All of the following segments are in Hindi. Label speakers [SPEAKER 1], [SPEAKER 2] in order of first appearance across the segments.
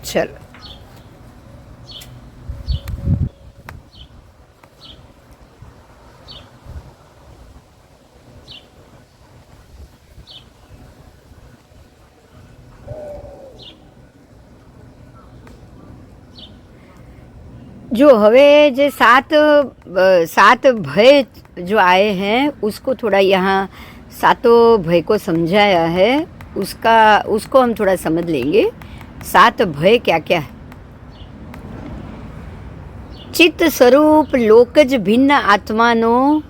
[SPEAKER 1] चलो, जो हवे जे सात भय जो आए हैं उसको थोड़ा यहाँ सातों भय को समझाया है, उसको हम थोड़ा समझ लेंगे। 7 भय क्या क्या है। चित्त स्वरूप लोकज भिन्न आत्मानो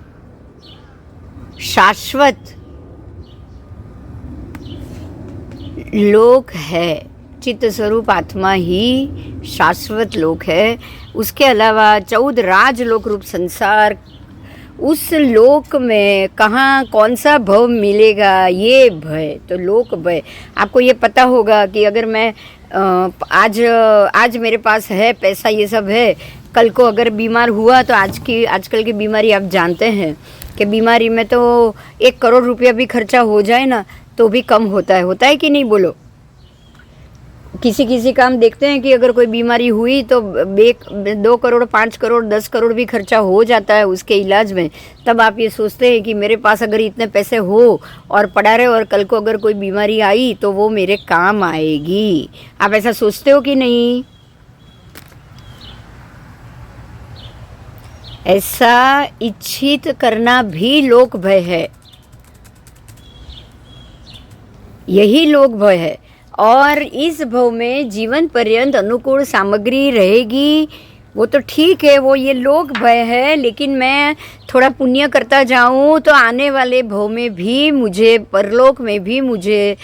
[SPEAKER 1] शाश्वत लोक है। चित्त स्वरूप आत्मा ही शाश्वत लोक है। उसके अलावा 14 राजलोक रूप संसार, उस लोक में कहाँ कौन सा भव मिलेगा, ये भय। तो लोक भय आपको ये पता होगा कि अगर मैं आज मेरे पास है पैसा, ये सब है, कल को अगर बीमार हुआ तो आजकल की बीमारी आप जानते हैं कि बीमारी में तो 1 करोड़ रुपया भी खर्चा हो जाए ना तो भी कम होता है कि नहीं बोलो। किसी का हम देखते हैं कि अगर कोई बीमारी हुई तो 2 करोड़ 5 करोड़ 10 करोड़ भी खर्चा हो जाता है उसके इलाज में। तब आप ये सोचते हैं कि मेरे पास अगर इतने पैसे हो और पड़ा रहे और कल को अगर कोई बीमारी आई तो वो मेरे काम आएगी। आप ऐसा सोचते हो कि नहीं? ऐसा इच्छित करना भी लोक भय है, यही लोक भय है। और इस भव में जीवन पर्यंत अनुकूल सामग्री रहेगी वो तो ठीक है, वो ये लोक भय है। लेकिन मैं थोड़ा पुण्य करता जाऊं तो आने वाले भव में भी मुझे, परलोक में भी मुझे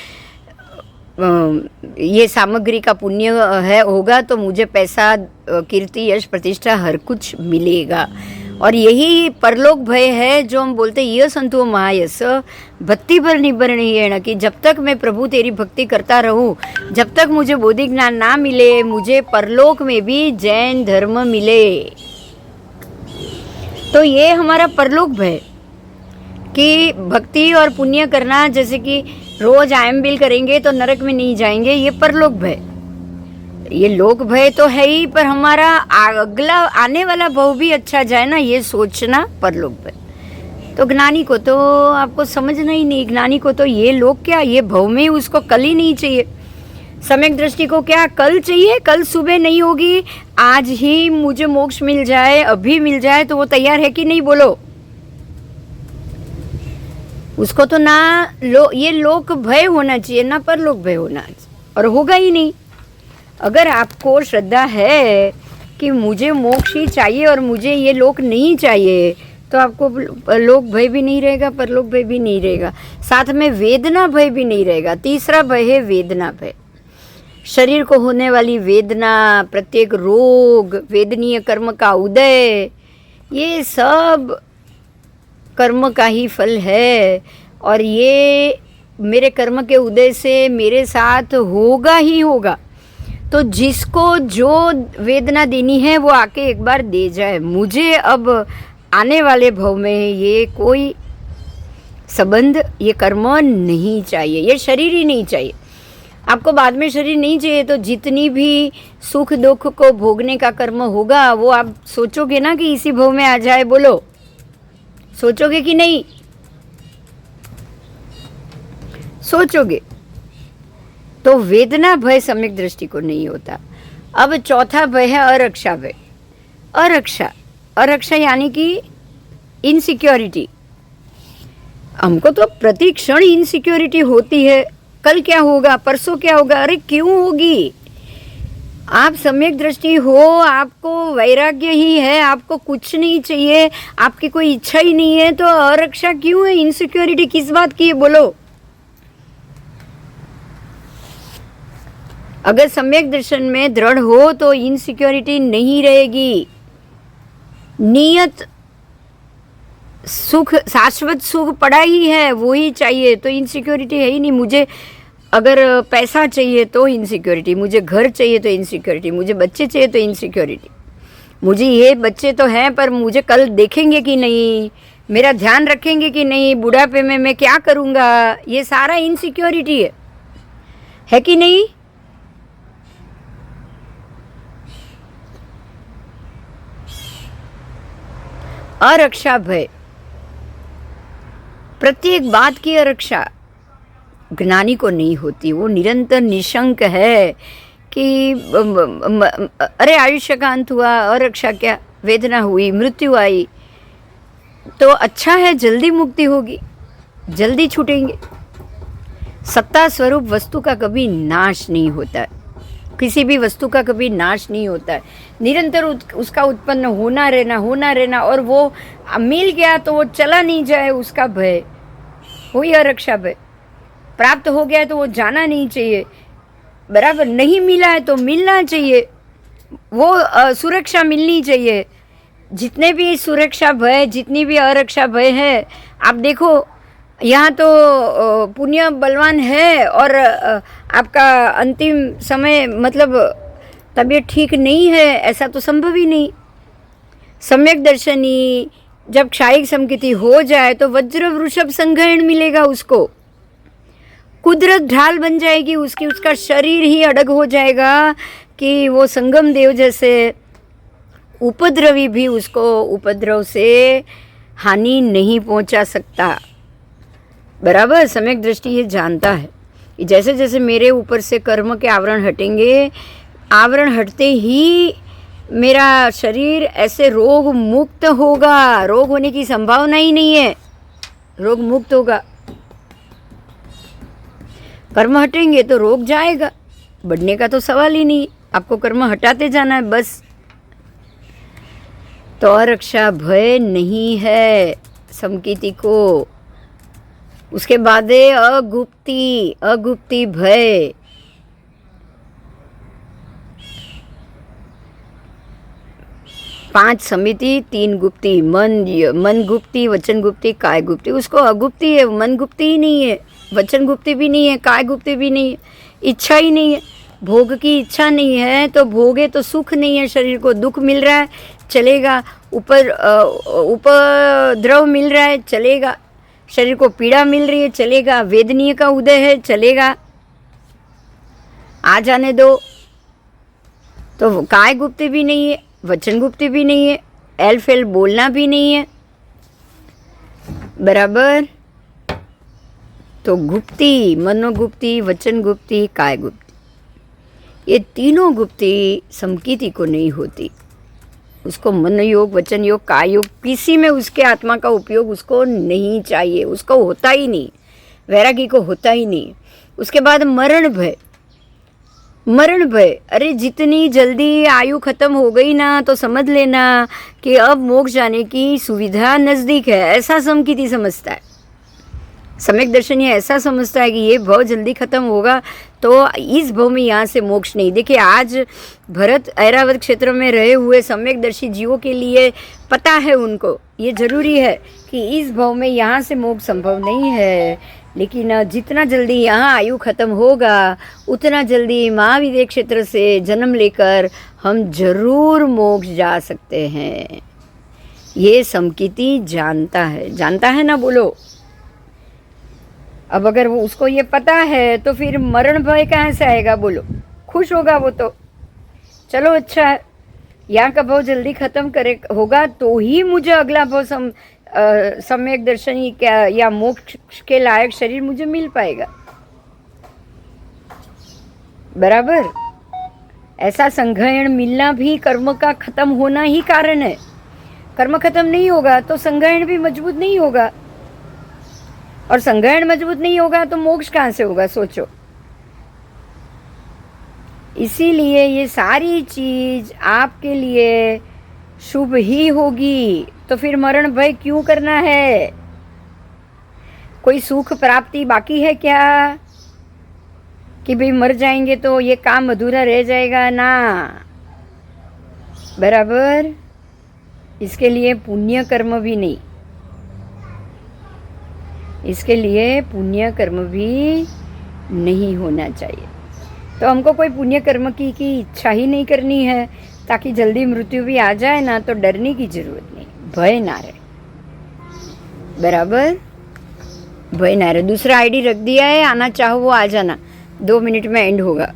[SPEAKER 1] ये सामग्री का पुण्य है होगा तो मुझे पैसा, कीर्ति, यश, प्रतिष्ठा हर कुछ मिलेगा। और यही परलोक भय है जो हम बोलते हैं ये संतो महायस भक्ति पर निबरणी है ना, कि जब तक मैं प्रभु तेरी भक्ति करता रहूं, जब तक मुझे बोधि ज्ञान ना मिले, मुझे परलोक में भी जैन धर्म मिले। तो ये हमारा परलोक भय कि भक्ति और पुण्य करना, जैसे कि रोज आयम बिल करेंगे तो नरक में नहीं जाएंगे, ये परलोक भय। ये लोक भय तो है ही, पर हमारा अगला आने वाला भव भी अच्छा जाए ना, ये सोचना परलोक भय। तो ज्ञानी को तो आपको समझना ही नहीं, ज्ञानी को तो ये लोक क्या, ये भव में उसको कल ही नहीं चाहिए। सम्यक दृष्टि को क्या कल चाहिए, कल सुबह नहीं होगी, आज ही मुझे मोक्ष मिल जाए, अभी मिल जाए, तो वो तैयार है कि नहीं बोलो। उसको तो ना ये लोक भय होना चाहिए ना परलोक भय होना चाहिए, और होगा ही नहीं। अगर आपको श्रद्धा है कि मुझे मोक्ष ही चाहिए और मुझे ये लोक नहीं चाहिए, तो आपको लोक भय भी नहीं रहेगा, परलोक भय भी नहीं रहेगा, साथ में वेदना भय भी नहीं रहेगा। तीसरा भय है वेदना भय। शरीर को होने वाली वेदना, प्रत्येक रोग, वेदनीय कर्म का उदय, ये सब कर्म का ही फल है। और ये मेरे कर्म के उदय से मेरे साथ होगा ही होगा। तो जिसको जो वेदना देनी है वो आके एक बार दे जाए। मुझे अब आने वाले भव में ये कोई संबंध, ये कर्म नहीं चाहिए, ये शरीर ही नहीं चाहिए। आपको बाद में शरीर नहीं चाहिए तो जितनी भी सुख दुख को भोगने का कर्म होगा वो आप सोचोगे ना कि इसी भव में आ जाए, बोलो सोचोगे कि नहीं? सोचोगे। तो वेदना भय सम्यक दृष्टि को नहीं होता। अब चौथा भय है अरक्षा भय। अरक्षा यानी कि इनसिक्योरिटी। हमको तो प्रति क्षण इनसिक्योरिटी होती है, कल क्या होगा, परसों क्या होगा। अरे क्यों होगी? आप सम्यक दृष्टि हो, आपको वैराग्य ही है, आपको कुछ नहीं चाहिए, आपकी कोई इच्छा ही नहीं है, तो अरक्षा क्यों है? इनसिक्योरिटी किस बात की है बोलो? अगर सम्यक दर्शन में दृढ़ हो तो इनसिक्योरिटी नहीं रहेगी। नियत सुख, शाश्वत सुख पड़ा ही है, वो ही चाहिए, तो इनसिक्योरिटी है ही नहीं। मुझे अगर पैसा चाहिए तो इनसिक्योरिटी, मुझे घर चाहिए तो इनसिक्योरिटी, मुझे बच्चे चाहिए तो इनसिक्योरिटी। मुझे ये बच्चे तो हैं पर मुझे कल देखेंगे कि नहीं, मेरा ध्यान रखेंगे कि नहीं, बुढ़ापे में मैं क्या करूँगा, ये सारा इनसिक्योरिटी है कि नहीं? अरक्षा भय, प्रत्येक बात की अरक्षा ज्ञानी को नहीं होती। वो निरंतर निशंक है कि अरे आयुष्य का अंत हुआ, अरक्षा क्या, वेदना हुई, मृत्यु आई, तो अच्छा है, जल्दी मुक्ति होगी, जल्दी छूटेंगे। सत्ता स्वरूप वस्तु का कभी नाश नहीं होता है, किसी भी वस्तु का कभी नाश नहीं होता है, निरंतर उसका उत्पन्न होना रहना, और वो मिल गया तो वो चला नहीं जाए, उसका भय, वही अरक्षा भय। प्राप्त हो गया है तो वो जाना नहीं चाहिए, बराबर, नहीं मिला है तो मिलना चाहिए, वो सुरक्षा मिलनी चाहिए। जितने भी सुरक्षा भय, जितनी भी अरक्षा भय है, आप देखो यहाँ तो पुण्य बलवान है और आपका अंतिम समय मतलब तबीयत ठीक नहीं है, ऐसा तो संभव ही नहीं। सम्यक दर्शनी जब क्षायिक संकिति हो जाए तो वज्र वृषभ संग्रहण मिलेगा उसको, कुदरत ढाल बन जाएगी उसकी, उसका शरीर ही अड़ग हो जाएगा कि वो संगम देव जैसे उपद्रवी भी उसको उपद्रव से हानि नहीं पहुंचा सकता। बराबर, सम्यक दृष्टि ये जानता है कि जैसे जैसे मेरे ऊपर से कर्म के आवरण हटेंगे, आवरण हटते ही मेरा शरीर ऐसे रोग मुक्त होगा, रोग होने की संभावना ही नहीं है, रोग मुक्त होगा। कर्म हटेंगे तो रोग जाएगा, बढ़ने का तो सवाल ही नहीं, आपको कर्म हटाते जाना है बस। तो अरक्षा भय नहीं है संकिति को। उसके बाद है अगुप्ती, अगुप्ती भय। पांच समिति, तीन गुप्ती, मन गुप्ती, वचन गुप्ती, काय गुप्ती। उसको अगुप्ती है, मन गुप्ती ही नहीं है, वचन गुप्ती भी नहीं है, काय गुप्ती भी नहीं है, इच्छा ही नहीं है, भोग की इच्छा नहीं है तो भोगे तो सुख नहीं है, शरीर को दुख मिल रहा है चलेगा, उपद्रव मिल रहा है चलेगा, शरीर को पीड़ा मिल रही है चलेगा, वेदनीय का उदय है चलेगा, आ जाने दो। तो काय गुप्ती भी नहीं है, वचन गुप्ती भी नहीं है, एल फेल बोलना भी नहीं है, बराबर। तो गुप्ती, मनोगुप्ती, वचन गुप्ती, काय गुप्ती, ये तीनों गुप्ती संकिति को नहीं होती। उसको मन योग, वचन योग, काय योग, किसी में उसके आत्मा का उपयोग उसको नहीं चाहिए, उसको होता ही नहीं, वैरागी को होता ही नहीं। उसके बाद मरण भय, मरण भय, अरे जितनी जल्दी आयु खत्म हो गई ना तो समझ लेना कि अब मोक्ष जाने की सुविधा नज़दीक है, ऐसा संकिति समझता है। सम्यक दर्शन ये ऐसा समझता है कि ये भव जल्दी खत्म होगा तो इस भव में यहाँ से मोक्ष नहीं। देखिए आज भरत ऐरावत क्षेत्र में रहे हुए सम्यक दर्शी जीवों के लिए पता है, उनको ये जरूरी है कि इस भव में यहाँ से मोक्ष संभव नहीं है, लेकिन जितना जल्दी यहाँ आयु खत्म होगा उतना जल्दी महाविद्य क्षेत्र से जन्म लेकर हम जरूर मोक्ष जा सकते हैं। ये संकिति जानता है ना, बोलो। अब अगर वो उसको ये पता है तो फिर मरण भय कहाँ से आएगा, बोलो। खुश होगा वो तो, चलो अच्छा है, यहाँ का भव जल्दी खत्म करे होगा तो ही मुझे अगला भव सम्यक दर्शन क्या या मोक्ष के लायक शरीर मुझे मिल पाएगा, बराबर। ऐसा संग्रहण मिलना भी कर्म का खत्म होना ही कारण है। कर्म खत्म नहीं होगा तो संग्रहण भी मजबूत नहीं होगा, और संग्रहण मजबूत नहीं होगा तो मोक्ष कहाँ से होगा, सोचो। इसीलिए ये सारी चीज आपके लिए शुभ ही होगी, तो फिर मरण भय क्यों करना है? कोई सुख प्राप्ति बाकी है क्या कि भाई मर जाएंगे तो ये काम अधूरा रह जाएगा ना, बराबर। इसके लिए पुण्य कर्म भी नहीं, इसके लिए पुण्य कर्म भी नहीं होना चाहिए। तो हमको कोई पुण्य कर्म की इच्छा ही नहीं करनी है, ताकि जल्दी मृत्यु भी आ जाए ना तो डरने की जरूरत नहीं, भय ना रहे, बराबर, भय ना रहे। दूसरा आईडी रख दिया है, आना चाहो वो आ जाना, 2 मिनट में एंड होगा।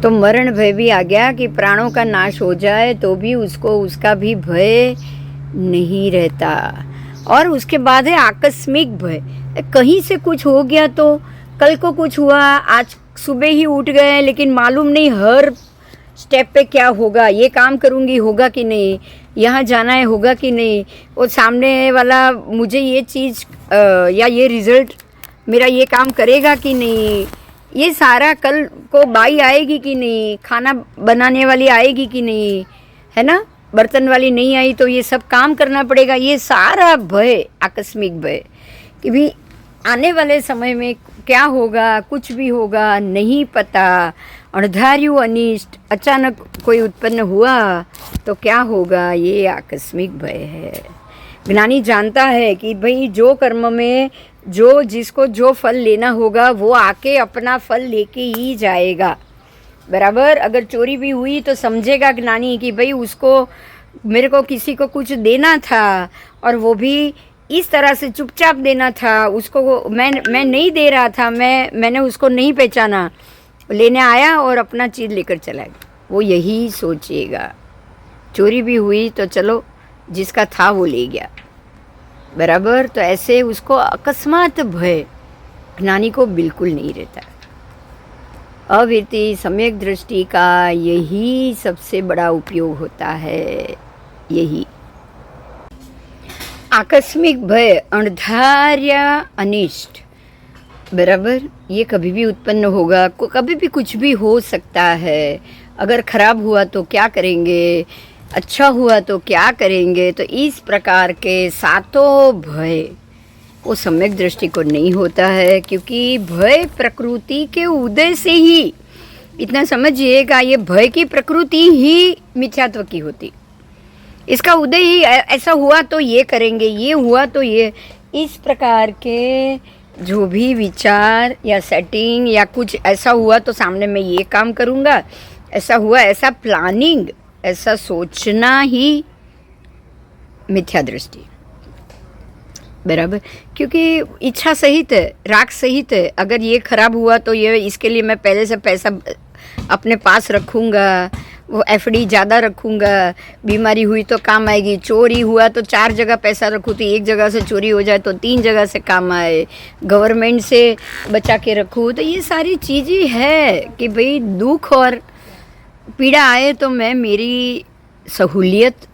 [SPEAKER 1] तो मरण भय भी आ गया कि प्राणों का नाश हो जाए तो भी उसको उसका भी भय नहीं रहता। और उसके बाद है आकस्मिक भय, कहीं से कुछ हो गया तो कल को कुछ हुआ, आज सुबह ही उठ गए लेकिन मालूम नहीं हर स्टेप पे क्या होगा, ये काम करूँगी होगा कि नहीं, यहाँ जाना है होगा कि नहीं, वो सामने वाला मुझे ये चीज़ या ये रिज़ल्ट मेरा ये काम करेगा कि नहीं, ये सारा कल को बाई आएगी कि नहीं, खाना बनाने वाली आएगी कि नहीं, है ना, बर्तन वाली नहीं आई तो ये सब काम करना पड़ेगा। ये सारा भय, आकस्मिक भय कि भी आने वाले समय में क्या होगा, कुछ भी होगा नहीं पता, अणधार्यु अनिष्ट अचानक कोई उत्पन्न हुआ तो क्या होगा, ये आकस्मिक भय है। ज्ञानी जानता है कि भाई जो कर्म में जो जिसको जो फल लेना होगा वो आके अपना फल लेके ही जाएगा, बराबर। अगर चोरी भी हुई तो समझेगा ज्ञानी कि भाई उसको मेरे को किसी को कुछ देना था और वो भी इस तरह से चुपचाप देना था, उसको मैं नहीं दे रहा था, मैंने उसको नहीं पहचाना, लेने आया और अपना चीज़ लेकर चला गया, वो यही सोचेगा। चोरी भी हुई तो चलो जिसका था वो ले गया, बराबर। तो ऐसे उसको अकस्मात भय ज्ञानी को बिल्कुल नहीं रहता। अवृत्ति सम्यक दृष्टि का यही सबसे बड़ा उपयोग होता है, यही आकस्मिक भय, अणधार्य अनिष्ट, बराबर। ये कभी भी उत्पन्न होगा, कभी भी कुछ भी हो सकता है। अगर खराब हुआ तो क्या करेंगे, अच्छा हुआ तो क्या करेंगे, तो इस प्रकार के सातों भय वो सम्यक दृष्टि को नहीं होता है, क्योंकि भय प्रकृति के उदय से ही, इतना समझिएगा, ये भय की प्रकृति ही मिथ्यात्व की होती। इसका उदय ही ऐसा हुआ तो ये करेंगे, ये हुआ तो ये, इस प्रकार के जो भी विचार या सेटिंग या कुछ ऐसा हुआ तो सामने मैं ये काम करूँगा, ऐसा हुआ, ऐसा प्लानिंग, ऐसा सोचना ही मिथ्या दृष्टि, बराबर। क्योंकि इच्छा सहित है, राग सहित है। अगर ये खराब हुआ तो ये इसके लिए मैं पहले से पैसा अपने पास रखूँगा, वो एफडी ज़्यादा रखूँगा, बीमारी हुई तो काम आएगी, चोरी हुआ तो 4 जगह पैसा रखूँ तो एक जगह से चोरी हो जाए तो 3 जगह से काम आए, गवर्नमेंट से बचा के रखूँ। तो ये सारी चीज़ें है कि भाई दुख और पीड़ा आए तो मैं मेरी सहूलियत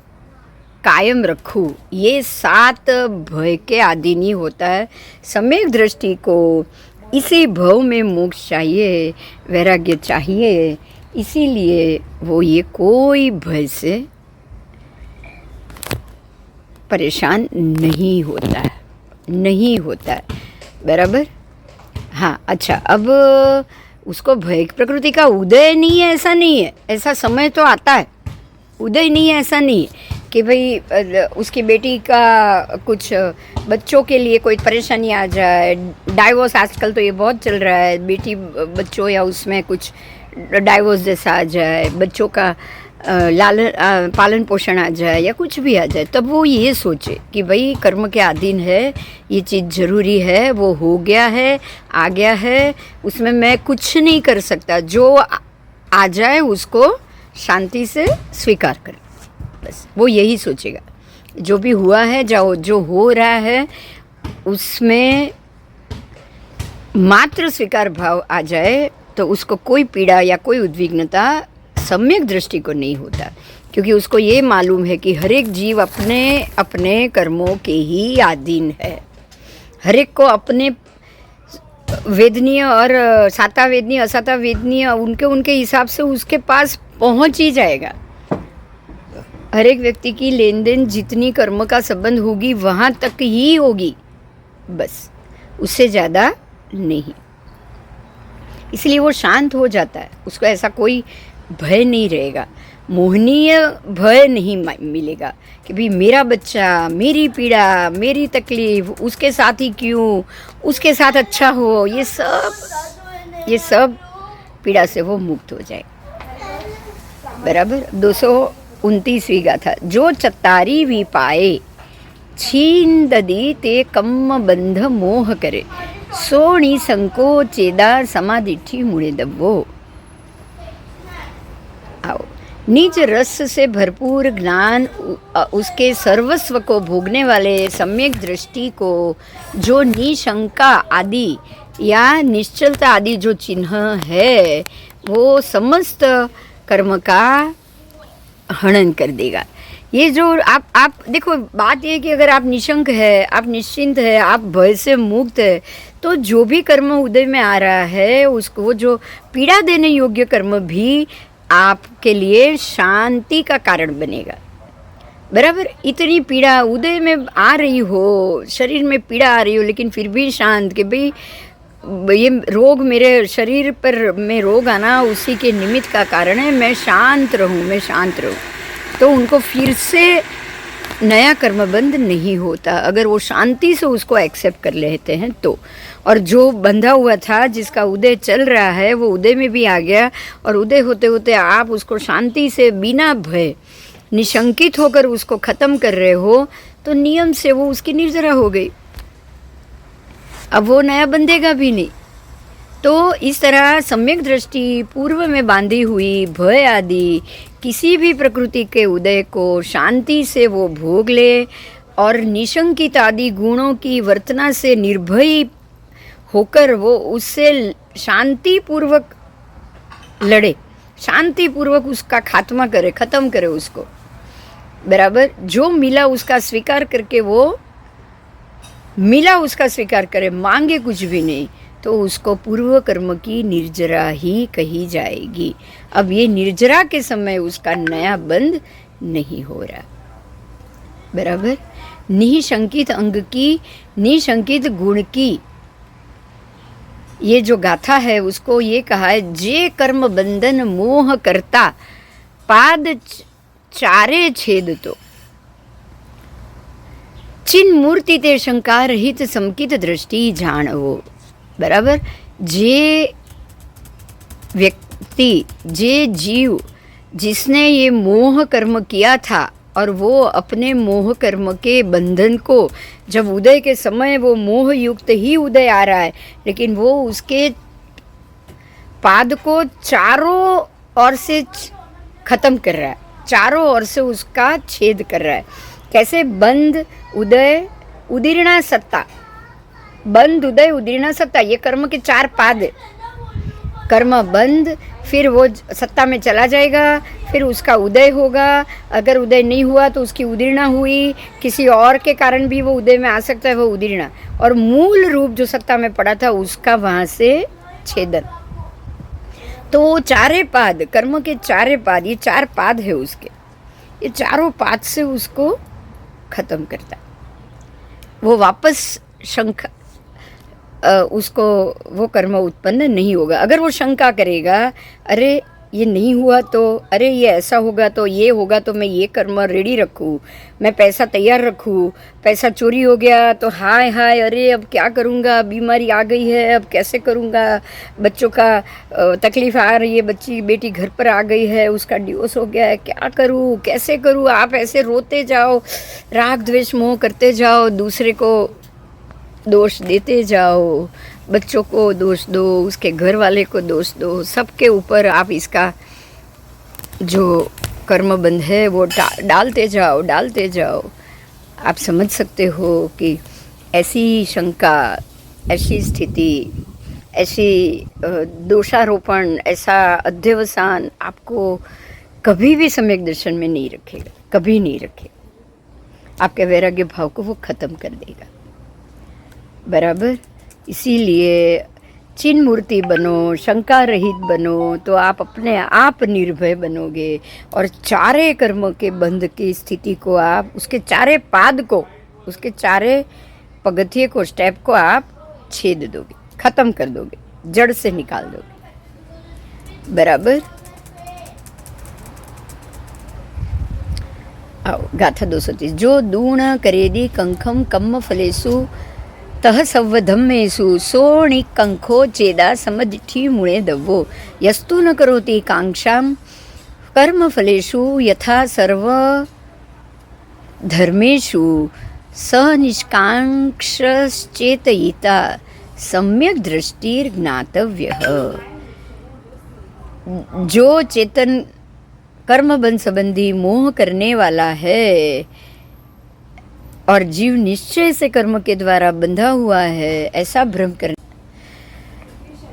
[SPEAKER 1] कायम रखूँ, ये 7 भय के अधीन ही होता है। सम्यक दृष्टि को इसी भव में मोक्ष चाहिए, वैराग्य चाहिए, इसीलिए वो ये कोई भय से परेशान नहीं होता है, नहीं होता है, बराबर। हाँ, अच्छा, अब उसको भय प्रकृति का उदय नहीं है ऐसा नहीं है, ऐसा समय तो आता है, उदय नहीं है ऐसा नहीं है कि भाई उसकी बेटी का कुछ बच्चों के लिए कोई परेशानी आ जाए, डाइवोर्स आजकल तो ये बहुत चल रहा है, बेटी बच्चों या उसमें कुछ डाइवोर्स जैसा आ जाए, बच्चों का पालन पोषण आ जाए या कुछ भी आ जाए, तब वो ये सोचे कि भाई कर्म के अधीन है, ये चीज़ ज़रूरी है, वो हो गया है, आ गया है, उसमें मैं कुछ नहीं कर सकता, जो आ जाए उसको शांति से स्वीकार करें, बस वो यही सोचेगा। जो भी हुआ है, जो हो रहा है, उसमें मात्र स्वीकार भाव आ जाए तो उसको कोई पीड़ा या कोई उद्विग्नता सम्यक दृष्टि को नहीं होता, क्योंकि उसको ये मालूम है कि हर एक जीव अपने अपने कर्मों के ही अधीन है। हर एक को अपने वेदनीय और साता वेदनीय असाता वेदनीय उनके हिसाब से उसके पास पहुंच ही जाएगा। हर एक व्यक्ति की लेन देन जितनी कर्म का संबंध होगी वहाँ तक ही होगी, बस उससे ज़्यादा नहीं। इसलिए वो शांत हो जाता है, उसको ऐसा कोई भय नहीं रहेगा, मोहनीय भय नहीं मिलेगा कि भाई मेरा बच्चा, मेरी पीड़ा, मेरी तकलीफ उसके साथ ही क्यों, उसके साथ अच्छा हो, ये सब पीड़ा से वो मुक्त हो जाए, बराबर। 229वीं गाथा, जो चत्तारी भी पाए छीन ददी ते कम्म बंध मोह करे, सोणी संकोचेदा समाधिठी मुळे दब्बो। निज रस से भरपूर ज्ञान उसके सर्वस्व को भोगने वाले सम्यक दृष्टि को जो निशंका आदि या निश्चलता आदि जो चिन्ह है वो समस्त कर्म का हनन कर देगा। ये जो आप देखो, बात ये कि अगर आप निशंक है, आप निश्चिंत है, आप भय से मुक्त है, तो जो भी कर्म उदय में आ रहा है उसको, जो पीड़ा देने योग्य कर्म भी आपके लिए शांति का कारण बनेगा। बराबर, इतनी पीड़ा उदय में आ रही हो, शरीर में पीड़ा आ रही हो, लेकिन फिर भी शांत कि भाई ये रोग मेरे शरीर पर में रोग आना उसी के निमित्त का कारण है, मैं शांत रहूं, मैं शांत रहूं, तो उनको फिर से नया कर्मबंध नहीं होता अगर वो शांति से उसको एक्सेप्ट कर लेते हैं तो। और जो बंधा हुआ था, जिसका उदय चल रहा है, वो उदय में भी आ गया, और उदय होते होते आप उसको शांति से बिना भय निशंकित होकर उसको ख़त्म कर रहे हो, तो नियम से वो उसकी निर्जरा हो गई, अब वो नया बंधेगा भी नहीं। तो इस तरह सम्यक दृष्टि पूर्व में बांधी हुई भय आदि किसी भी प्रकृति के उदय को शांति से वो भोग ले, और निशंकित आदि गुणों की वर्तना से निर्भय होकर वो उससे शांति पूर्वक लड़े, शांति पूर्वक उसका खात्मा करे, ख़त्म करे उसको। बराबर, जो मिला उसका स्वीकार करके, वो मिला उसका स्वीकार करे, मांगे कुछ भी नहीं, तो उसको पूर्व कर्म की निर्जरा ही कही जाएगी। अब ये निर्जरा के समय उसका नया बंध नहीं हो रहा। बराबर, निशंकित अंग की, निशंकित गुण की ये जो गाथा है उसको ये कहा है, जे कर्म बंधन मोह करता पाद चारे छेद तो चिन मूर्ति ते शंका रहित समकित दृष्टि जानवो। बराबर, जे व्यक्ति, जे जीव जिसने ये मोह कर्म किया था और वो अपने मोह कर्म के बंधन को, जब उदय के समय वो मोह युक्त ही उदय आ रहा है, लेकिन वो उसके पाद को चारों ओर से ख़त्म कर रहा है, चारों ओर से उसका छेद कर रहा है। कैसे? बंध उदय उदीर्णा सत्ता, बंध उदय उदीर्णा सत्ता, ये कर्म के चार पाद है। कर्म बंध, फिर वो सत्ता में चला जाएगा, फिर उसका उदय होगा, अगर उदय नहीं हुआ तो उसकी उदीर्णा हुई, किसी और के कारण भी वो उदय में आ सकता है, वो उदीर्णा, और मूल रूप जो सत्ता में पड़ा था उसका वहाँ से छेदन। तो चारे पाद, कर्म के चारे पाद, ये चार पाद है उसके, ये चारों पाद से उसको खत्म करता है। वो वापस शंका, उसको वो कर्म उत्पन्न नहीं होगा। अगर वो शंका करेगा, अरे ये नहीं हुआ तो, अरे ये ऐसा होगा तो, ये होगा तो मैं ये कर्म रेडी रखूँ, मैं पैसा तैयार रखूँ, पैसा चोरी हो गया तो हाय हाय, अरे अब क्या करूँगा, बीमारी आ गई है, अब कैसे करूँगा, बच्चों का तकलीफ़ आ रही है, बच्ची बेटी घर पर आ गई है, उसका डिवोर्स हो गया है, क्या करूँ, कैसे करूँ, आप ऐसे रोते जाओ, राग द्वेष मोह करते जाओ, दूसरे को दोष देते जाओ, बच्चों को दोष दो, उसके घर वाले को दोष दो, सबके ऊपर आप इसका जो कर्मबंध है वो डालते जाओ, डालते जाओ। आप समझ सकते हो कि ऐसी शंका, ऐसी स्थिति, ऐसी दोषारोपण, ऐसा अध्यवसान आपको कभी भी सम्यक दर्शन में नहीं रखेगा, कभी नहीं रखेगा। आपके वैराग्य भाव को वो ख़त्म कर देगा। बराबर, इसीलिए चिन्ह मूर्ति बनो, शंका रहित बनो, तो आप अपने आप निर्भय बनोगे, और चारे कर्म के बंध की स्थिति को आप, उसके चारे पाद को, उसके चारे पगथिये को, स्टेप को आप छेद दोगे, ख़त्म कर दोगे, जड़ से निकाल दोगे। बराबर। आओ गाथा 230। जो दूण करेदी कंखम कम्म फलेसु तह संवधम्मेषु सोणि कंखो चेदा समदिठी मुळे दवो यस्तु न करोति कांक्षां कर्मफलेषु यथा सर्व धर्मेषु स निष्कांक्षश्चेतयिता सम्यक दृष्टिर्ज्ञातव्यः। जो चेतन कर्म बंध संबंधी मोह करने वाला है और जीव निश्चय से कर्म के द्वारा बंधा हुआ है, ऐसा भ्रम करना।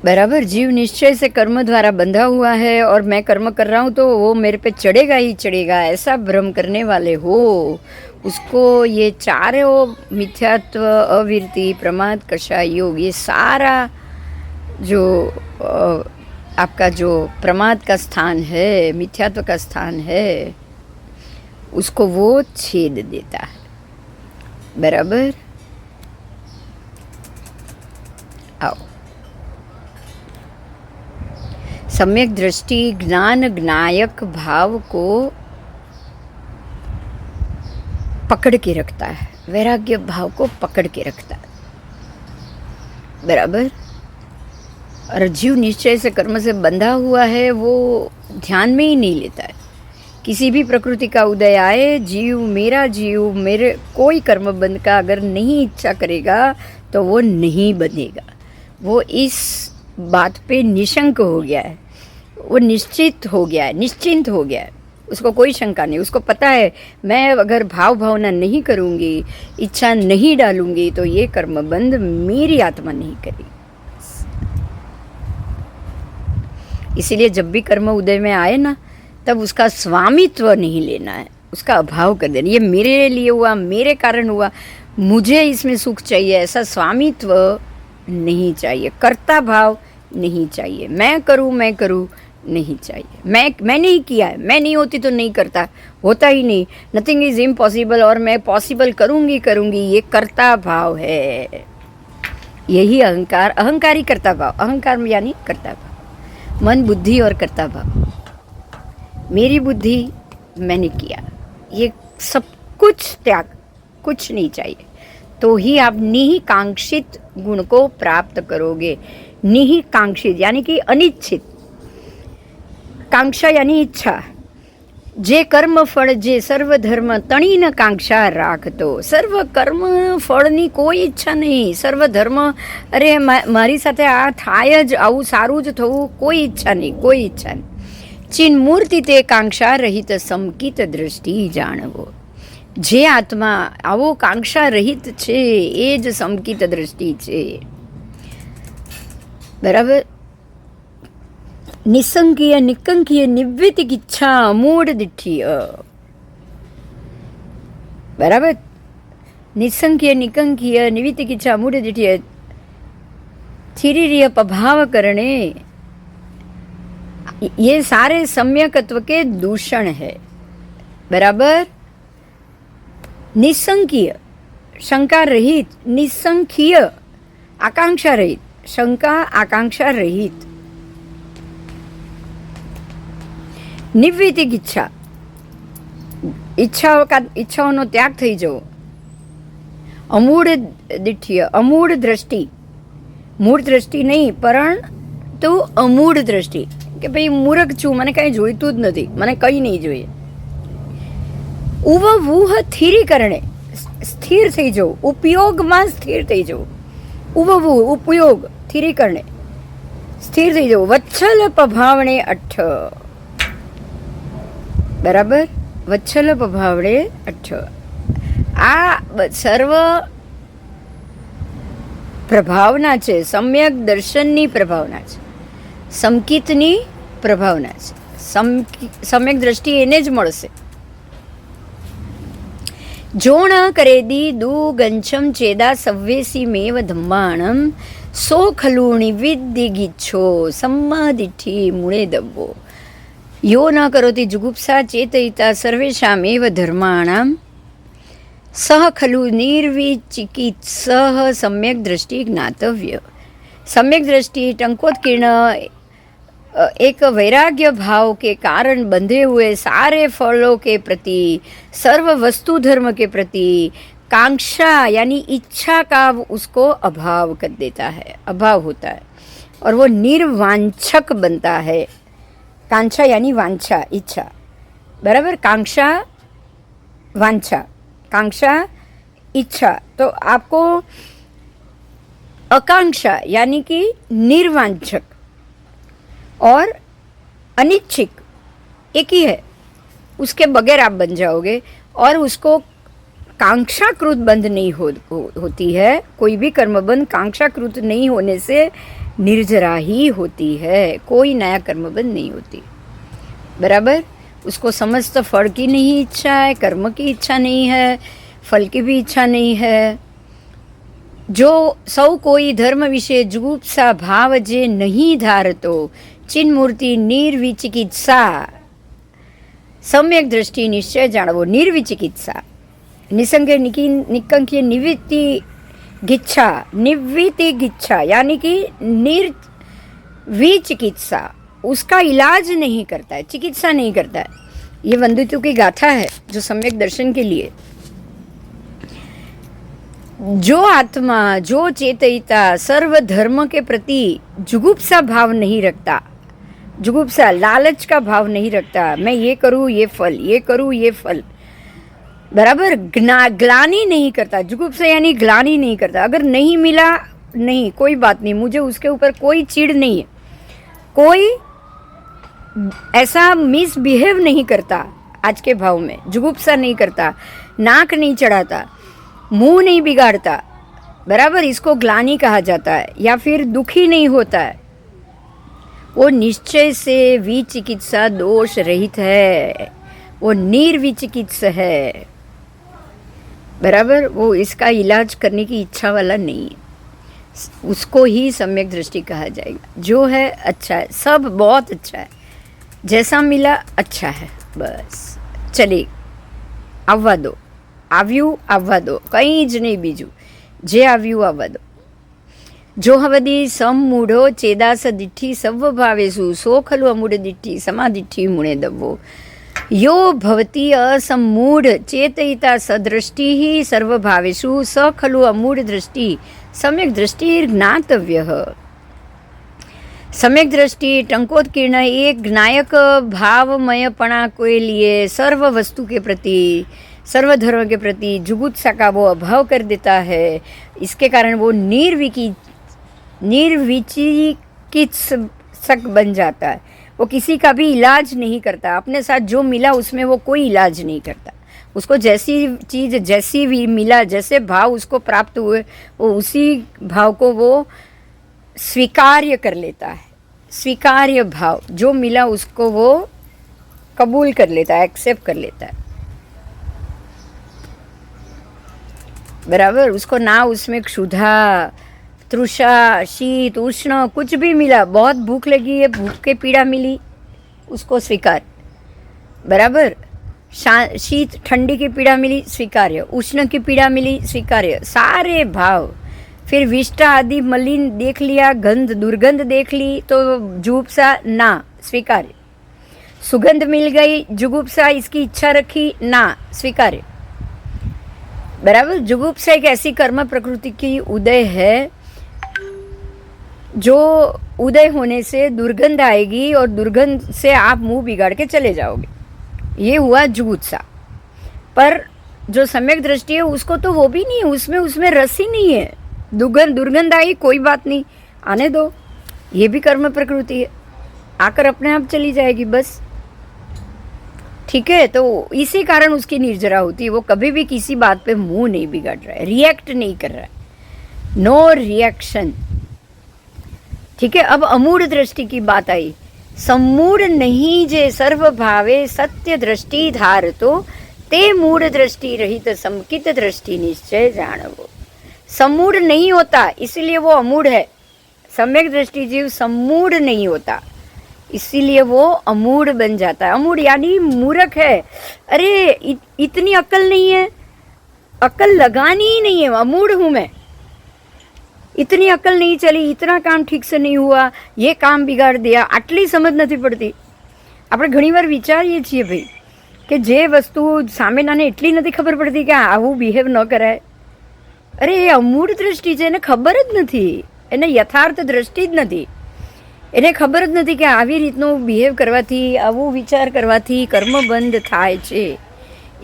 [SPEAKER 1] बराबर, जीव निश्चय से कर्म द्वारा बंधा हुआ है और मैं कर्म कर रहा हूँ तो वो मेरे पे चढ़ेगा ही चढ़ेगा, ऐसा भ्रम करने वाले हो, उसको ये चारों मिथ्यात्व, अविरति, प्रमाद, कषाय योग, ये सारा जो आपका जो प्रमाद का स्थान है, मिथ्यात्व का स्थान है, उसको वो छेद देता है। बराबर, आओ। सम्यक दृष्टि ज्ञान ज्ञायक भाव को पकड़ के रखता है, वैराग्य भाव को पकड़ के रखता है। बराबर, और जीव निश्चय से कर्म से बंधा हुआ है, वो ध्यान में ही नहीं लेता है। किसी भी प्रकृति का उदय आए, जीव मेरे कोई कर्म बंध का अगर नहीं इच्छा करेगा तो वो नहीं बनेगा। वो इस बात पे निशंक हो गया है, वो निश्चित हो गया है, निश्चिंत हो गया है, उसको कोई शंका नहीं। उसको पता है मैं अगर भाव भावना नहीं करूँगी, इच्छा नहीं डालूँगी तो ये कर्म बंध मेरी आत्मा नहीं करेगी। इसीलिए जब भी कर्म उदय में आए ना, तब उसका स्वामित्व नहीं लेना है, उसका अभाव कर देना। ये मेरे लिए हुआ, मेरे कारण हुआ, मुझे इसमें सुख चाहिए, ऐसा स्वामित्व नहीं चाहिए। कर्ता भाव नहीं चाहिए। मैं करूँ नहीं चाहिए। मैं नहीं किया है, मैं नहीं होती तो नहीं करता, होता ही नहीं, नथिंग इज इम्पॉसिबल, और मैं पॉसिबल करूँगी, ये कर्ता भाव है। यही अहंकार, अहंकारी कर्ता भाव, अहंकार यानी कर्ता भाव, मन, बुद्धि और कर्ता भाव। मेरी बुद्धि, मैंने किया, ये सब कुछ त्याग, कुछ नहीं चाहिए, तो ही आप निहिकांक्षित गुण को प्राप्त करोगे। निहिकांक्षित यानी कि अनिच्छित, कांक्षा यानी इच्छा। जे कर्म फળ જે સર્વધર્મ તણીને કાંક્ષા રાખતો, સર્વ કર્મ ફળની કોઈ ઈચ્છા નહીં, સર્વધર્મ અરે મારી સાથે આ થાય જ, આવું સારું જ થવું, કોઈ ઈચ્છા નહીં, કોઈ ઈચ્છા નહીં. ચિન મૂર્તિ તે કાંક્ષા રહિત સમકિત દ્રષ્ટિ જાણવો. જે આત્મા આવો કાંક્ષા રહિત છે એ જ સમકિત દ્રષ્ટિ છે. બરાબર. निसंकीय निकंकीय निवृत्तिक इच्छा अमूढ़ दिठीय. बराबर. निसंकीय निकंकीय निवृत्तिक इच्छा अमूढ़ दिठीय. थिरीय प्रभाव करने, ये सारे सम्यकत्व के दूषण है. बराबर. निसंकीय, शंका रहित, निसंकीय, आकांक्षा रहित, शंका आकांक्षा रहित. નિવૃત્તિક ઈચ્છા, ઈચ્છાઓનો ત્યાગ થઈ જવો. અમૂળ દિઠ્ય, અમૂળ દ્રષ્ટિ, મૂળ દ્રષ્ટિ નહીં પરંતુ અમૂળ દ્રષ્ટિ, કે ભાઈ મૂર્ખ છું, મને કંઈ જોઈતું જ નથી, મને કંઈ નહીં જોઈએ. ઉવવૂહ સ્થિરીકરણે, સ્થિર થઈ જવું, ઉપયોગમાં સ્થિર થઈ જવું. ઉવવૂહ ઉપયોગ, સ્થિરીકરણે સ્થિર થઈ જવું. વત્સલ પ્રભાવણે અઠ્ઠ. બરાબર. વત્સલ પ્રભાવણે અઠ્ઠ. આ સર્વ પ્રભાવના છે, સમ્યક દર્શનની પ્રભાવના છે, સમકિતની પ્રભાવના છે. સમ્યક દ્રષ્ટિ એને જ મળશે. જો ન કરેદી દુ ગંછમ ચેદા સવ્વેસી મેવ ધમ્માણમ સો ખલુણી વિદ્યગીચ્છો સમ્માદિઠ્ઠી મૂળે દબ્બો. યો ન કરોતિ જુગુપ્સા ચેતયિતા સર્વેષામેવ ધર્માણામ સહ ખલુ નિર્વિચિકિત્સહ સમ્યક દ્રષ્ટિ જ્ઞાતવ્ય. સમ્યક દ્રષ્ટિ ટંકોત્કીર્ણ एक वैराग्य भाव के कारण बंधे हुए सारे फलों के प्रति, सर्व वस्तु धर्म के प्रति कांक्षा यानी इच्छा का उसको अभाव कर देता है, अभाव होता है, और वो निर्वांछक बनता है. कांक्षा यानी वांछा, इच्छा. बराबर. कांक्षा, वांछा, कांक्षा, इच्छा. तो आपको आकांक्षा यानी कि निर्वांछक और अनिच्छिक एक ही है. उसके बगैर आप बन जाओगे, और उसको कांक्षाकृत बंध नहीं होती है। कोई भी कर्मबंध कांक्षाकृत नहीं होने से निर्जरा ही होती है, कोई नया कर्मबंध नहीं होती। बराबर। उसको समस्त फल की नहीं इच्छा है, कर्म की इच्छा नहीं है, फल की भी इच्छा नहीं है। जो सौ कोई धर्म विषय जुगुप्सा भाव जे नहीं धारतो, चिन्मूर्ति निर्विचिकित्सा सम्यक दृष्टि निश्चय जाणवो। निर्विचिकित्सा, निसंज्ञ निकंक्य निवितिगिच्छा यानी कि निर्विचिकित्सा, उसका इलाज नहीं करता है, चिकित्सा नहीं करता है। ये वंदितों की गाथा है जो सम्यक दर्शन के लिए। जो आत्मा, जो चेतयिता सर्व धर्म के प्रति जुगुप्सा भाव नहीं रखता, जुगुप्सा लालच का भाव नहीं रखता, मैं ये करूँ ये फल, ये करूँ ये फल, बराबर, ग्लानि नहीं करता। जुगुप्सा यानी ग्लानि नहीं करता। अगर नहीं मिला, नहीं, कोई बात नहीं, मुझे उसके ऊपर कोई चिढ़ नहीं है, कोई ऐसा मिसबिहेव नहीं करता आज के भाव में, जुगुप्सा नहीं करता, नाक नहीं चढ़ाता, मुंह नहीं बिगाड़ता, बराबर, इसको ग्लानि कहा जाता है। या फिर दुखी नहीं होता है, वो निश्चय से विचिकित्सा दोष रहित है, वो निर्विचिकित्स है, बराबर। वो इसका इलाज करने की इच्छा वाला नहीं है, उसको ही सम्यक दृष्टि कहा जाएगा। जो है अच्छा है, सब बहुत अच्छा है, जैसा मिला अच्छा है, बस चलिए આવવા દો, આવ્યું આવવા દો, કંઈ જ નહીં બીજું, જે આવ્યું આવવા દો। જો હવદી સમમૂઢો ચેદાસ દિઠ્ઠી સવ ભાવેસુ, સો ખલુ અમૂઢ દિઠ્ઠી સમાધિઠ્ઠી મુણે દવ્વો। यो भवती असम्मूढ़ चेतयिता सदृष्टि ही सर्वभावेषु, स खलु अमूढ़ दृष्टि सम्यक दृष्टि ज्ञातव्यः। सम्यक दृष्टि टंकोत्कीर्ण एक ज्ञायक भावमयपणा के लिए सर्व वस्तु के प्रति, सर्व धर्म के प्रति जुगुत्सा का वो अभाव कर देता है। इसके कारण वो निर्विचिकित्सक बन जाता है। वो किसी का भी इलाज नहीं करता, अपने साथ जो मिला उसमें वो कोई इलाज नहीं करता। उसको जैसी चीज़ जैसी भी मिला, जैसे भाव उसको प्राप्त हुए, वो उसी भाव को वो स्वीकार्य कर लेता है। स्वीकार्य भाव जो मिला उसको वो कबूल कर लेता है, एक्सेप्ट कर लेता है, बराबर। उसको ना उसमें क्षुधा, तृषा, शीत, उष्ण कुछ भी मिला, बहुत भूख लगी है, भूख के पीड़ा मिली, उसको स्वीकार, बराबर। शीत ठंडी की पीड़ा मिली, स्वीकार्य। उष्ण की पीड़ा मिली, स्वीकार्य। सारे भाव, फिर विष्टा आदि मलिन देख लिया, गंध दुर्गंध देख ली तो जुगुप्सा ना, स्वीकार्य। सुगंध मिल गई, जुगुप्सा इसकी इच्छा रखी, ना, स्वीकार्य, बराबर। जुगुप्सा एक ऐसी कर्म प्रकृति की उदय है जो उदय होने से दुर्गंध आएगी और दुर्गंध से आप मुंह बिगाड़ के चले जाओगे, ये हुआ जुगुप्सा। पर जो सम्यक दृष्टि है उसको तो वो भी नहीं है, उसमें रस ही नहीं है। दुर्गंध आई, कोई बात नहीं, आने दो, ये भी कर्म प्रकृति है, आकर अपने आप चली जाएगी, बस, ठीक है। तो इसी कारण उसकी निर्जरा होती है। वो कभी भी किसी बात पे मुंह नहीं बिगाड़ रहा है, रिएक्ट नहीं कर रहा है, नो रिएक्शन, ठीक है। अब अमूढ़ दृष्टि की बात आई। सम्मूढ़ नहीं जे सर्व भावे सत्य दृष्टि धार तो, ते मूढ़ दृष्टि रहित समकित दृष्टि निश्चय जानवो। सम्मूढ़ नहीं होता इसीलिए वो अमूढ़ है। सम्यक दृष्टि जीव सम्मूढ़ नहीं होता इसीलिए वो अमूढ़ बन जाता है। अमूढ़ यानी मूर्ख है, अरे इतनी अक्ल नहीं है, अक्ल लगानी ही नहीं है, अमूढ़ हूँ मैं, इतनी अक्ल नहीं चली, इतना काम ठीक से नहीं हुआ, ये काम बिगाड़ दिया, આટલી સમજ નથી પડતી। આપણે ઘણીવાર વિચારીએ છીએ ભાઈ કે જે વસ્તુ સામેનાને એટલી નથી ખબર પડતી કે આવું બિહેવ ન કરાય, અરે એ અમૂઢ દૃષ્ટિ છે, એને ખબર જ નથી, એને યથાર્થ દૃષ્ટિ જ નથી, એને ખબર જ નથી કે આવી રીતનું બિહેવ કરવાથી, આવું વિચાર કરવાથી કર્મબંધ થાય છે,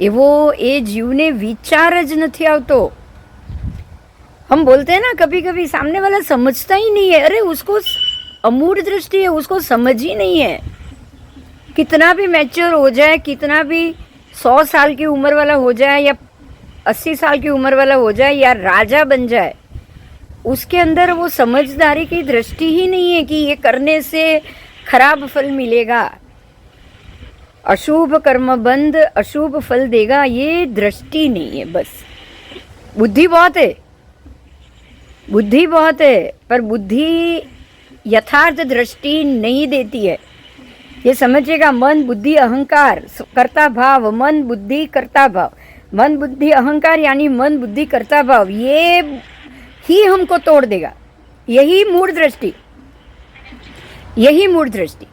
[SPEAKER 1] એવો એ જીવને વિચાર જ નથી આવતો। हम बोलते हैं ना कभी कभी, सामने वाला समझता ही नहीं है, अरे उसको अमूढ़ दृष्टि है, उसको समझ ही नहीं है कितना भी मैच्योर हो जाए, कितना भी 100 साल की उम्र वाला हो जाए या 80 साल की उम्र वाला हो जाए या राजा बन जाए, उसके अंदर वो समझदारी की दृष्टि ही नहीं है कि ये करने से खराब फल मिलेगा, अशुभ कर्म बंद अशुभ फल देगा, ये दृष्टि नहीं है। बस बुद्धि बहुत है, बुद्धि बहुत है, पर बुद्धि यथार्थ दृष्टि नहीं देती है। ये समझिएगा, मन बुद्धि अहंकार कर्ता भाव, मन बुद्धि कर्ता भाव, मन बुद्धि अहंकार यानी मन बुद्धि कर्ता भाव, ये ही हमको तोड़ देगा। यही मूढ़ दृष्टि, यही मूढ़ दृष्टि।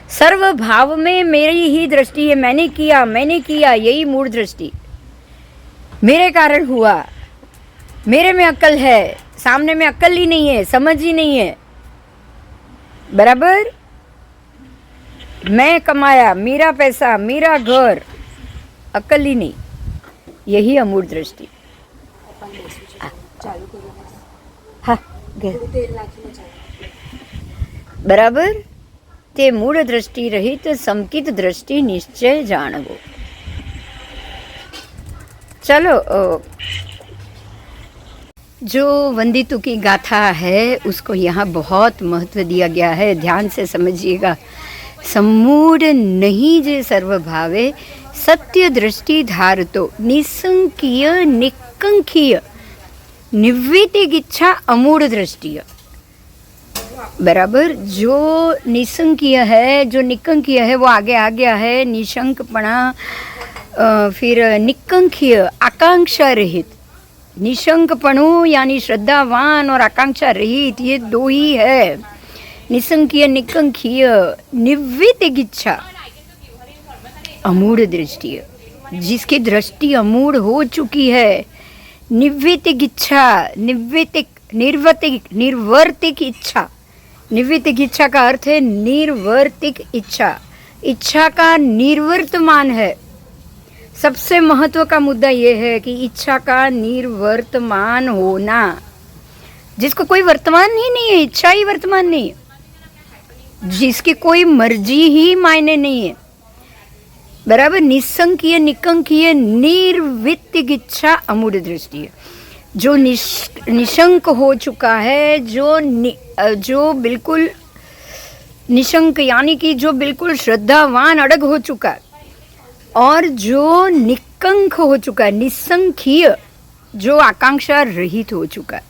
[SPEAKER 1] सर्व भाव में मेरी ही दृष्टि है, मैंने किया, यही मूढ़ दृष्टि। मेरे कारण हुआ, मेरे में अक्ल है, सामने में अक्ल ही नहीं है, समझ ही नहीं है। बराबर, मैं कमाया, मेरा पैसा, मेरा घर, अक्ल ही नहीं, यही अमूढ़ दृष्टि। हाँ, बराबर, ते मूढ़ दृष्टि रहित समकित दृष्टि निश्चय जाणवो। चलो, जो वंदितु की गाथा है उसको यहाँ बहुत महत्व दिया गया है, ध्यान से समझिएगा। सम्मूढ़ नहीं जे सर्वभावे, सत्य दृष्टि धारतो, निसंकीय निकंकीय निवृत्तिक इच्छा अमूढ़ दृष्टि। बराबर, जो निसंकीय है, जो निकंकीय है, वो आगे आ गया है। निशंकपना, फिर निकंकीय आकांक्षा रहित। निशंकपणु यानी श्रद्धावान और आकांक्षा रहित, ये दो ही है। निसंकीय निकंकीय निवृत्तिक इच्छा अमूढ़ दृष्टि, जिसकी दृष्टि अमूढ़ हो चुकी है। निवृत्तिक इच्छा, निर्वर्तिक इच्छा। निवृत्तिक इच्छा का अर्थ है निर्वर्तिक इच्छा, इच्छा का निर्वर्तमान है। सबसे महत्व का मुद्दा यह है कि इच्छा का निर्वर्तमान होना। जिसको कोई वर्तमान ही नहीं है, इच्छा ही वर्तमान नहीं है, जिसकी कोई मर्जी ही मायने नहीं है। बराबर, निसंकीय निकंकीय निर्वित्तिक इच्छा अमूढ़ दृष्टि है। जो निशंक हो चुका है, जो बिल्कुल निशंक यानी कि जो बिल्कुल श्रद्धावान अड़ग हो चुका है, और जो निकंक हो चुका है, निसंकीय, जो आकांक्षा रहित हो चुका है।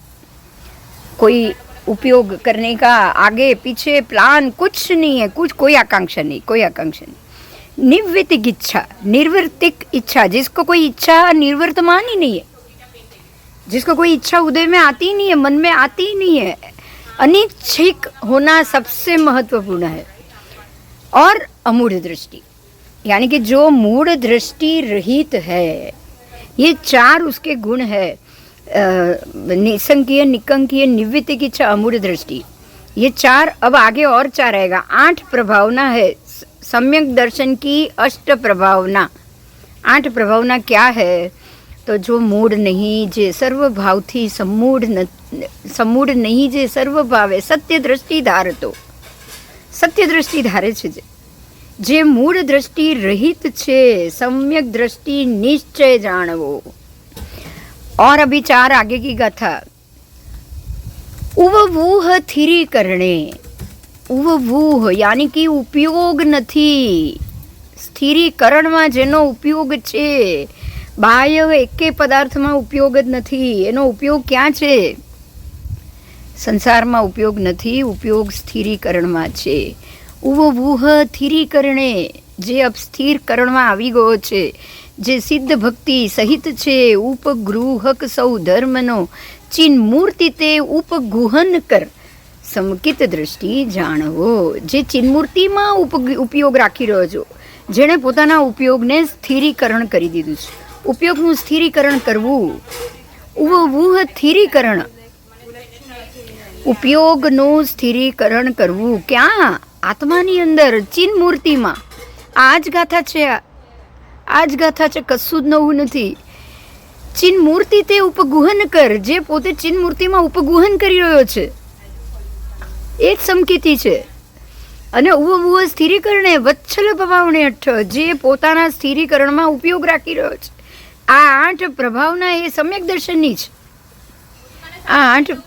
[SPEAKER 1] कोई उपयोग करने का आगे पीछे प्लान कुछ नहीं है, कोई आकांक्षा नहीं, कोई आकांक्षा नहीं। निवृत्तिक इच्छा, निर्वर्तिक इच्छा, जिसको कोई इच्छा निर्वर्तमान ही नहीं है, जिसको कोई इच्छा उदय में आती ही नहीं है, मन में आती ही नहीं है। अनिच्छिक होना सबसे महत्वपूर्ण है। और अमूढ़ दृष्टि यानी कि जो मूढ़ दृष्टि रहित है, ये चार उसके गुण है। निसंकीय निकंकीय निवृत्तिक इच्छा अमूढ़ दृष्टि, ये चार। अब आगे और चार आएगा। 8 प्रभावना है सम्यक दर्शन की, 8 प्रभावना। 8 प्रभावना क्या है? तो जो मूढ़ नहीं जे सर्वभाव थी, सम्मूढ़ नहीं जे सर्वभावे, सत्य दृष्टि धारतो, सत्य दृष्टि धारे છે જે મૂળ દ્રષ્ટિ રહિત છે, सम्यक दृष्टि निश्चय जाणवो। और अभी 4 आगे की गाथा। उववूह थिरी करणे, उववूह यानी कि उपयोग નથી, સ્થિરીકરણમાં જેનો उपयोग છે, બાહ્ય એકે પદાર્થમાં उपयोग જ નથી, એનો उपयोग ક્યાં છે? સંસારમાં उपयोग નથી, उपयोग સ્થિરીકરણમાં છે। ઉવવૂહ સ્થિરીકરણે, જે અબ સ્થિરકરણમાં આવી ગયો છે, જે સિદ્ધ ભક્તિ સહિત છે, ઉપગૃહક સૌ ધર્મનો ચિન મૂર્તિ તે ઉપગુહન કર, સમકિત દ્રષ્ટિ જાણવો। જે ચિન્મૂર્તિમાં ઉપયોગ રાખી રહ્યો છો, જેણે પોતાના ઉપયોગને સ્થિરીકરણ કરી દીધું છે, ઉપયોગનું સ્થિરીકરણ કરવું। ઉવવૂહ સ્થિરીકરણ, ઉપયોગનું સ્થિરીકરણ કરવું ક્યાં? આત્માની અંદર, ચિન મૂર્તિમાં। આ જ ગાથા છે, આ જ ગાથા છે, કશું જ નવું નથી। ચિન મૂર્તિ તે ઉપગુહન કર, જે પોતે ચિન મૂર્તિમાં ઉપગુહન કરી રહ્યો છે, એ જ સમકિતી છે। અને ઉવ સ્થિરીકરણે વત્સલ પ્રભાવને અઠ જે પોતાના સ્થિરીકરણમાં ઉપયોગ રાખી રહ્યો છે. આ 8 પ્રભાવના એ સમ્યક દર્શનની છે. આ 8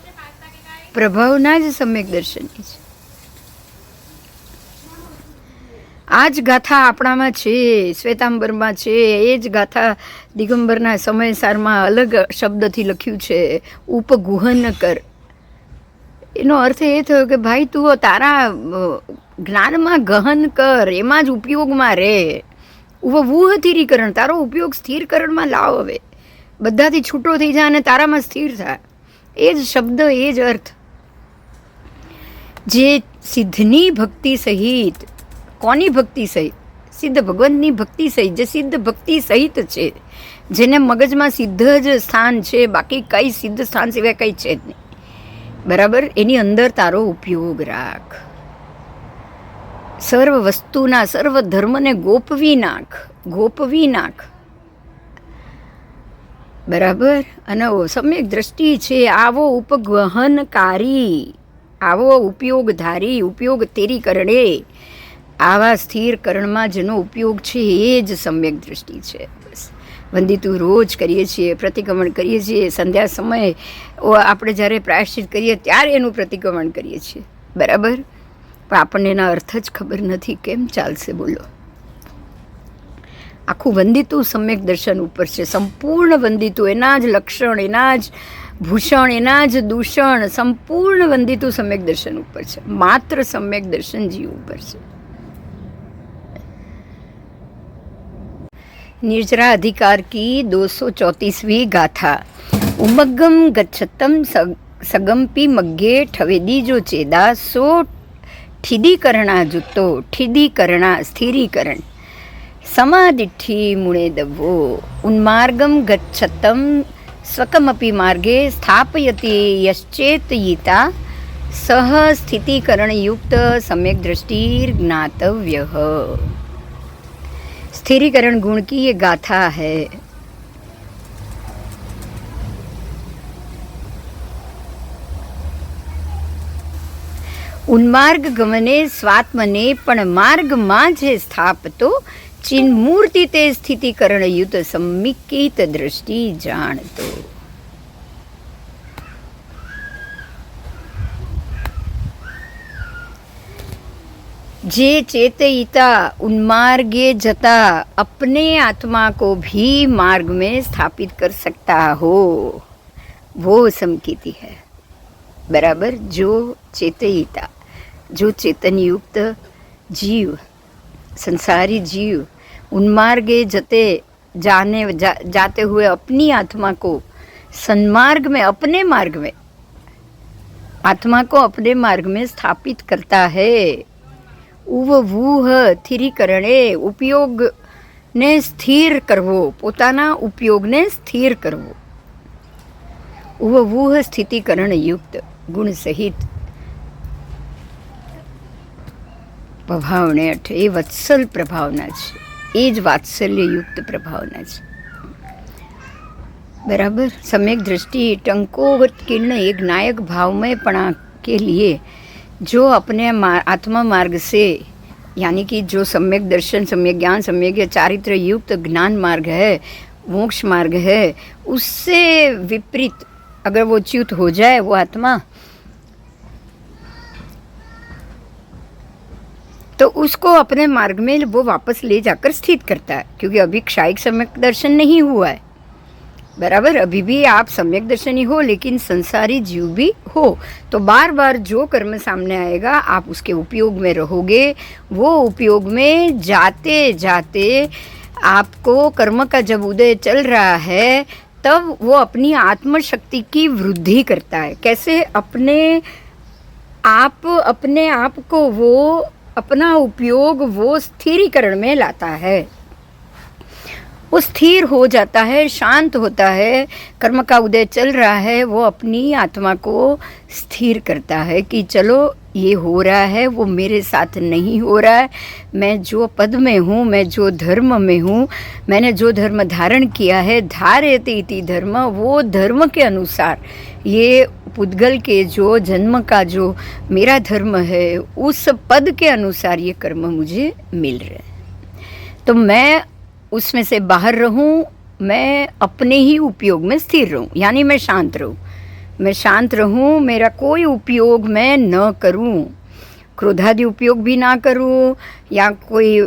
[SPEAKER 1] પ્રભાવના જ સમ્યક દર્શનની છે. આ જ ગાથા આપણામાં છે, શ્વેતાંબરમાં છે. એ જ ગાથા દિગંબરના સમયસારમાં અલગ શબ્દથી લખ્યું છે, ઉપગુહન કર. એનો અર્થ એ થયો કે ભાઈ તું તારા જ્ઞાનમાં ગહન કર, એમાં જ ઉપયોગમાં રહે. વૂહ સ્થિરીકરણ, તારો ઉપયોગ સ્થિરકરણમાં લાવ. હવે બધાથી છૂટો થઈ જાય અને તારામાં સ્થિર થાય. એ જ શબ્દ, એ જ અર્થ. જે સિદ્ધની ભક્તિ સહિત, કોની ભક્તિ સહિત? સિદ્ધ ભગવંતની ભક્તિ સહિત, જે સિદ્ધ ભક્તિ સહિત છે, જેને મગજમાં સિદ્ધ જ સ્થાન છે, બાકી કઈ સિદ્ધ સ્થાન સિવાય કઈ છે જ નહીં. બરાબર? એની અંદર તારો ઉપયોગ રાખ. સર્વ વસ્તુના, સર્વ ધર્મને ગોપવી નાખ, ગોપવી નાખ. બરાબર? અને સમ્યક દ્રષ્ટિ છે. આવો ઉપગહનકારી, આવો ઉપયોગધારી, ઉપયોગ તેરી કરણે, આવા સ્થિર કરણમાં જેનો ઉપયોગ છે એ જ સમ્યક દ્રષ્ટિ છે. બસ વંદિતું રોજ કરીએ છીએ, પ્રતિક્રમણ કરીએ છીએ. સંધ્યા સમયે આપણે જ્યારે પ્રાયશ્ચિત કરીએ ત્યારે એનું પ્રતિક્રમણ કરીએ છીએ. બરાબર? પણ આપણને એના અર્થ જ ખબર નથી. કેમ ચાલશે બોલો? આખું વંદિતું સમ્યક દર્શન ઉપર છે. સંપૂર્ણ વંદિતું, એના જ લક્ષણ, એના જ ભૂષણ, એના જ દૂષણ, સંપૂર્ણ વંદિતું સમ્યક દર્શન ઉપર છે. માત્ર સમ્યક દર્શન જીવ ઉપર છે. निर्जरा अधिकार की 234वीं गाथा. उमग्गम गच्छतम सगम्पी मग्गे ठवेदी जो चेदा सो ठिदीकरणा जुतो ठिदीकरणा स्थिरीकरण समाधिठी मुणे दवो उन्मार्गम गच्छतम स्वकमपि मार्गे स्थापयति यश्चेतयिता सह स्थितीकरण युक्त सम्यक दृष्टिर ज्ञातव्यः. स्थिरीकरण गुण की ये गाथा है. उन्मार्ग गमने स्वात्मने पण मार्गમાં જે સ્થાપતો ચિન મૂર્તિ તે સ્થિતિકરણ યુત સમ્મિકિત દ્રષ્ટિ જાણતો. जे चेतयिता उन्मार्गे जता अपने आत्मा को भी मार्ग में स्थापित कर सकता हो, वो समकीति है. बराबर? जो चेतयिता, जो चेतन युक्त जीव, संसारी जीव उन्मार्गे जाते हुए अपनी आत्मा को सन्मार्ग में, अपने मार्ग में, आत्मा को अपने मार्ग में स्थापित करता है. ઉવવૂહ સ્થિરીકરણે, ઉપયોગને સ્થિર કરવો, પોતાના ઉપયોગને સ્થિર કરવો. ઉવવૂહ સ્થિતિકરણ યુક્ત ગુણ સહિત પ્રભાવને અઠ એ વત્સલ પ્રભાવના છે. એ જ વાત્સલ્યયુક્ત પ્રભાવના છે. बराबर? सम्यक दृष्टि टंकोवत किरण एक नायक भावमयपणा के लिए जो अपने आत्मा मार्ग से, यानी कि जो सम्यक दर्शन, सम्यक ज्ञान, सम्यक चारित्र युक्त ज्ञान मार्ग है, मोक्ष मार्ग है, उससे विपरीत अगर वो च्युत हो जाए वो आत्मा, तो उसको अपने मार्ग में वो वापस ले जाकर स्थित करता है. क्योंकि अभी क्षायिक सम्यक दर्शन नहीं हुआ है. बराबर? अभी भी आप सम्यक दर्शनी हो, लेकिन संसारी जीव भी हो. तो बार बार जो कर्म सामने आएगा आप उसके उपयोग में रहोगे. वो उपयोग में जाते जाते आपको कर्म का जब उदय चल रहा है तब वो अपनी आत्मशक्ति की वृद्धि करता है. कैसे? अपने आप को वो अपना उपयोग वो स्थिरीकरण में लाता है. वो स्थिर हो जाता है, शांत होता है. कर्म का उदय चल रहा है, वो अपनी आत्मा को स्थिर करता है कि चलो ये हो रहा है, वो मेरे साथ नहीं हो रहा है. मैं जो पद में हूँ, मैं जो धर्म में हूँ, मैंने जो धर्म धारण किया है, धार्यते इति धर्म, वो धर्म के अनुसार ये पुद्गल के जो जन्म का जो मेरा धर्म है, उस पद के अनुसार ये कर्म मुझे मिल रहे हैं। तो मैं उसमें से बाहर रहूं, मैं अपने ही उपयोग में स्थिर रहूं, यानी मैं शांत रहूं। मैं शांत रहूं, मेरा कोई उपयोग मैं न करूं, क्रोधादि उपयोग भी ना करूं, या कोई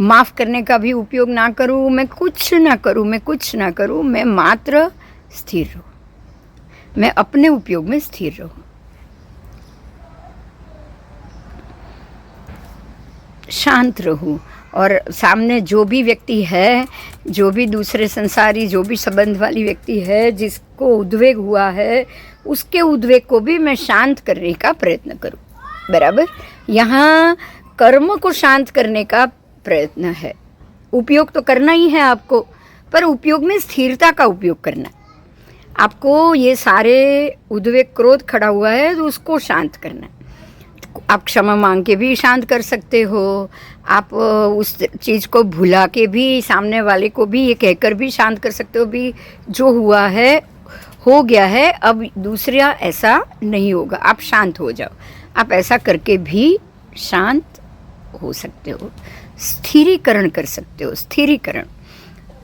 [SPEAKER 1] माफ़ करने का भी उपयोग ना करूं, मैं कुछ ना करूं, मैं कुछ ना करूं, मैं मात्र स्थिर रहूं, मैं अपने उपयोग में स्थिर रहूं, शांत रहूं। और सामने जो भी व्यक्ति है, जो भी दूसरे संसारी, जो भी संबंध वाली व्यक्ति है, जिसको उद्वेग हुआ है, उसके उद्वेग को भी मैं शांत करने का प्रयत्न करूं। बराबर। यहाँ कर्म को शांत करने का प्रयत्न है। उपयोग तो करना ही है आपको, पर उपयोग में स्थिरता का उपयोग करना। आपको ये सारे उद्वेग, क्रोध खड़ा हुआ है तो उसको शांत करना है। आप क्षमा मांग के भी शांत कर सकते हो, आप उस चीज़ को भुला के भी सामने वाले को भी ये कहकर भी शांत कर सकते हो, भी जो हुआ है हो गया है, अब दूसरा ऐसा नहीं होगा, आप शांत हो जाओ। आप ऐसा करके भी शांत हो सकते हो, स्थिरीकरण कर सकते हो। स्थिरीकरण,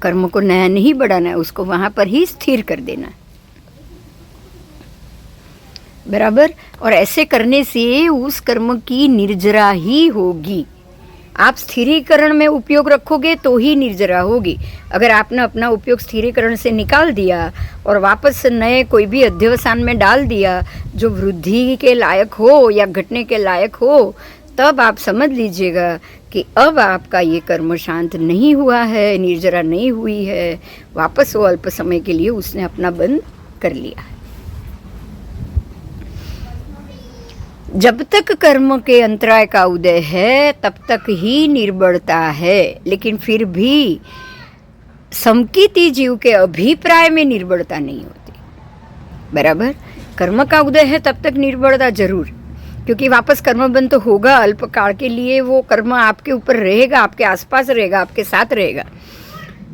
[SPEAKER 1] कर्म को नया नहीं बढ़ाना है, उसको वहाँ पर ही स्थिर कर देना है। बराबर। और ऐसे करने से उस कर्म की निर्जरा ही होगी। आप स्थिरीकरण में उपयोग रखोगे तो ही निर्जरा होगी। अगर आपने अपना उपयोग स्थिरीकरण से निकाल दिया और वापस नए कोई भी अध्यवसान में डाल दिया जो वृद्धि के लायक हो या घटने के लायक हो, तब आप समझ लीजिएगा कि अब आपका ये कर्म शांत नहीं हुआ है, निर्जरा नहीं हुई है, वापस वो अल्प समय के लिए उसने अपना बंद कर लिया। जब तक कर्म के अंतराय का उदय है तब तक ही निर्बलता है, लेकिन फिर भी समकीति जीव के अभिप्राय में निर्बलता नहीं होती। बराबर। कर्म का उदय है तब तक निर्बलता जरूर, क्योंकि वापस कर्म बंद तो होगा, अल्पकाल के लिए वो कर्म आपके ऊपर रहेगा, आपके आसपास रहेगा, आपके साथ रहेगा।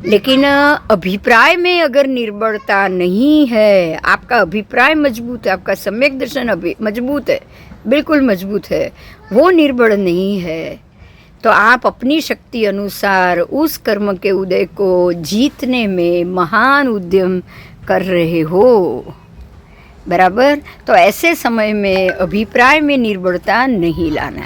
[SPEAKER 1] लेकिन अभिप्राय में अगर निर्बलता नहीं है, आपका अभिप्राय मजबूत है, आपका सम्यक दर्शन मजबूत है, बिल्कुल मजबूत है, वो निर्बल नहीं है, तो आप अपनी शक्ति अनुसार उस कर्म के उदय को जीतने में महान उद्यम कर रहे हो। बराबर। तो ऐसे समय में अभिप्राय में निर्बलता नहीं लाना,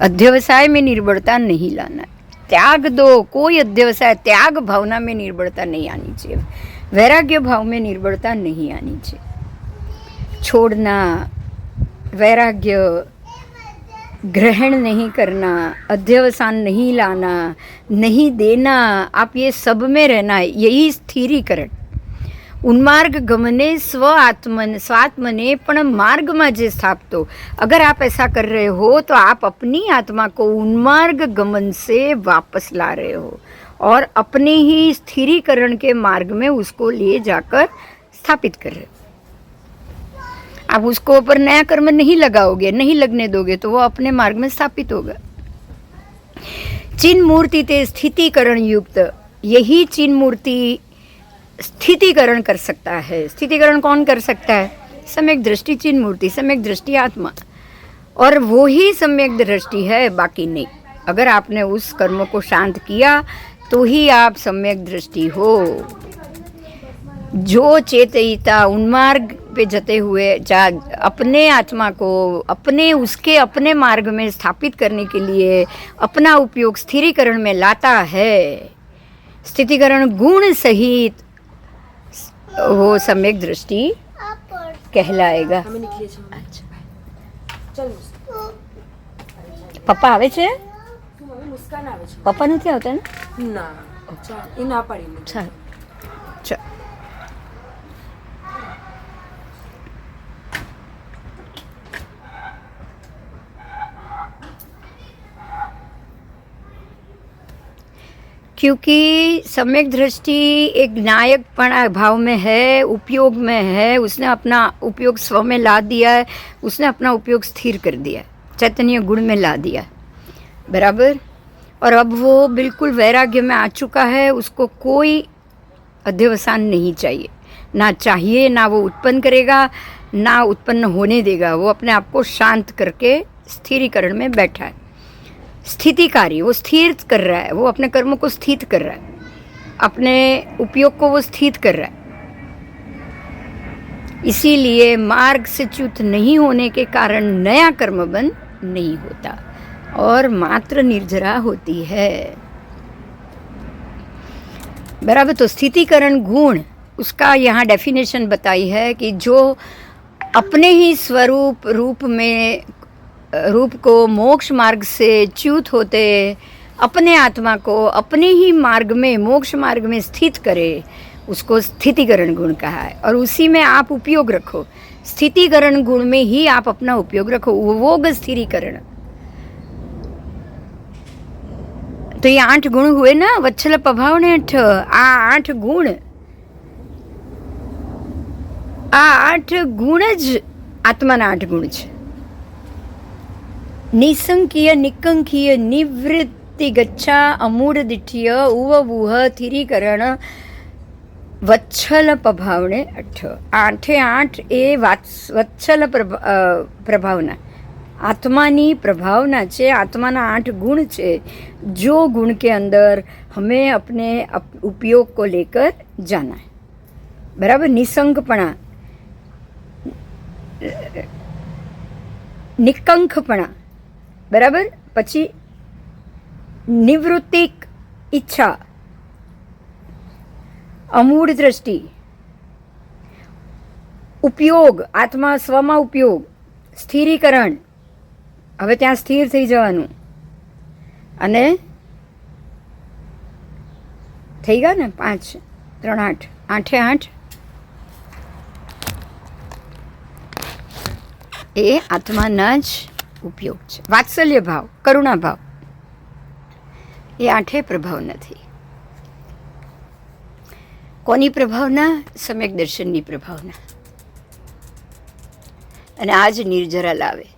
[SPEAKER 1] अध्यवसाय में निर्बलता नहीं लाना। त्याग दो, कोई अध्यवसाय, त्याग भावना में निर्बलता नहीं आनी चाहिए, वैराग्य भाव में निर्बलता नहीं आनी चाहिए। छोड़ना, वैराग्य, ग्रहण नहीं करना, अध्यवसान नहीं लाना, नहीं देना, आप ये सब में रहना है, यही स्थिरीकरण। उन्मार्ग गमने स्वात्मने पण मार्ग में जे स्थापतो। अगर आप ऐसा कर रहे हो तो आप अपनी आत्मा को उन्मार्ग गमन से वापस ला रहे हो और अपने ही स्थिरीकरण के मार्ग में उसको ले जाकर स्थापित कर रहे हो। आप उसको ऊपर नया कर्म नहीं लगाओगे, नहीं लगने दोगे, तो वो अपने मार्ग में स्थापित होगा। चिन्ह मूर्ति ते स्थितिकरण युक्त, यही चिन्ह मूर्ति स्थितिकरण कर सकता है। स्थितिकरण कौन कर सकता है? सम्यक दृष्टि चिन्ह मूर्ति, सम्यक दृष्टि आत्मा, और वो ही सम्यक दृष्टि है, बाकी नहीं। अगर आपने उस कर्म को शांत किया तो ही आप सम्यक दृष्टि हो। जो चेतयिता उन्मार्ग पे जते हुए अपने आत्मा को अपने मार्ग में स्थापित करने के लिए अपना उपयोग स्थिरीकरण में लाता है, स्थितिकरण गुण सहित, वो सम्यक दृष्टि कहलाएगा। પપ્પા આવે છે? પપ્પા નથી આવતા ને? ના, એ ના પાડી. ચાલ ચાલ. क्योंकि सम्यक दृष्टि एक नायकपण भाव में है, उपयोग में है, उसने अपना उपयोग स्व में ला दिया है, उसने अपना उपयोग स्थिर कर दिया है, चैतन्य गुण में ला दिया है। बराबर। और अब वो बिल्कुल वैराग्य में आ चुका है, उसको कोई अध्यवसान नहीं चाहिए। ना चाहिए, ना वो उत्पन्न करेगा, ना उत्पन्न होने देगा। वो अपने आप को शांत करके स्थिरीकरण में बैठा है, स्थितिकारी, वो स्थिर कर रहा है, वो अपने कर्मों को स्थित कर रहा है, अपने उपयोग को वो स्थित कर रहा है। इसीलिए मार्ग से च्युत नहीं होने के कारण नया कर्म बंध नहीं होता और मात्र निर्जरा होती है। बराबर। तो स्थितिकरण गुण, उसका यहाँ डेफिनेशन बताई है कि जो अपने ही स्वरूप रूप को मोक्ष मार्ग से च्युत होते, अपने आत्मा को अपने ही मार्ग में, मोक्ष मार्ग में स्थित करे, उसको स्थितिकरण गुण कहा है। और उसी में आप उपयोग रखो, स्थितिकरण गुण में ही आप अपना उपयोग रखो, वो स्थिरीकरण। तो ये 8 ગુણ हुए ना, वत्सल प्रभावने 8, આ 8 ગુણ, આ 8 ગુણ જ આત્માના 8 ગુણ છે. નિસંકીય નિકંકીય નિવૃત્તિ ગચ્છા અમૂઢ દિઠ્ય ઉવવુહ થિરીકરણ વત્સલ પ્રભાવને 8. 8 એ વત્સલ પ્રભાવના, आत्मानी प्रभावना છે, आत्माना 8 गुण છે, जो गुण के अंदर हमें अपने उपयोग को लेकर जाना है. बराबर. निसंगपणा, निकंखपणा, बराबर. પછી નિવૃત્તિક ઈચ્છા, અમૂઢ દ્રષ્ટિ, ઉપયોગ, આત્મા સ્વમાં ઉપયોગ, સ્થિરીકરણ, હવે ત્યાં સ્થિર થઈ જવાનું. અને થઈ ગયા ને 5, 3, 8, 8 એ આત્માના જ ઉપયોગ છે. વાત્સલ્ય ભાવ, કરુણા ભાવ, એ 8 પ્રભાવ નથી. કોની પ્રભાવના? સમ્યક દર્શનની પ્રભાવના. અને આ જ નિર્જરા લાવે.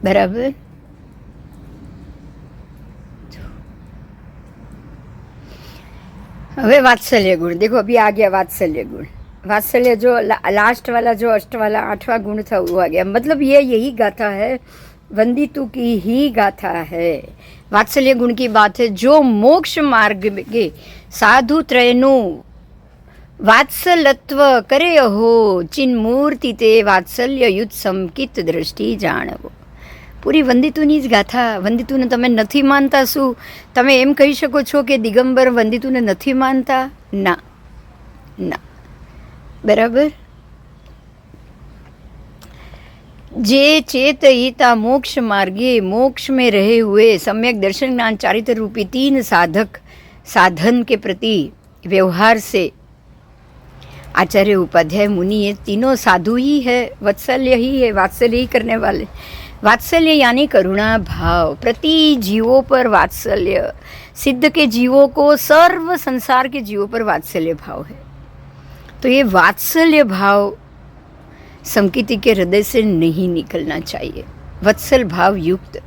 [SPEAKER 1] बराबर. હવે વાત્સલ્ય ગુણ देखो, अभी आ गया वात्सल्य गुण. वात्सल्य जो लास्ट वाला, जो 8 वाला 8वां गुण था, वो आ गया. मतलब ये यही गाथा है, वंदितु की ही गाथा है. वात्सल्य गुण की बात है. जो मोक्ष मार्ग के साधु त्रयनु वात्सलत्व करे हो, चिन मूर्ति ते वात्सल्य युत समकित दृष्टि जाणवो. પૂરી વંદિતુની જ ગાથા. વંદિતુને તમે નથી માનતા શું? તમે એમ કહી શકો છો કે દિગંબર વંદિતુને નથી માનતા? ના, ના. બરાબર. જે ચેતયિતા मोक्ष मार्गे, मोक्ष में रहे हुए सम्यक दर्शन ज्ञान चारित्र रूपी 3 साधन के प्रति व्यवहार से आचार्य उपाध्याय मुनि, ये तीनों साधु ही है, वत्सल्य ही है, वात्सल्य ही करने वाले. वात्सल्य यानी करुणा भाव, प्रति जीवों पर वात्सल्य. सिद्ध के जीवों को, सर्व संसार के जीवों पर वात्सल्य भाव है. तो ये वात्सल्य भाव समकिति के हृदय से नहीं निकलना चाहिए. वत्सल भाव युक्त,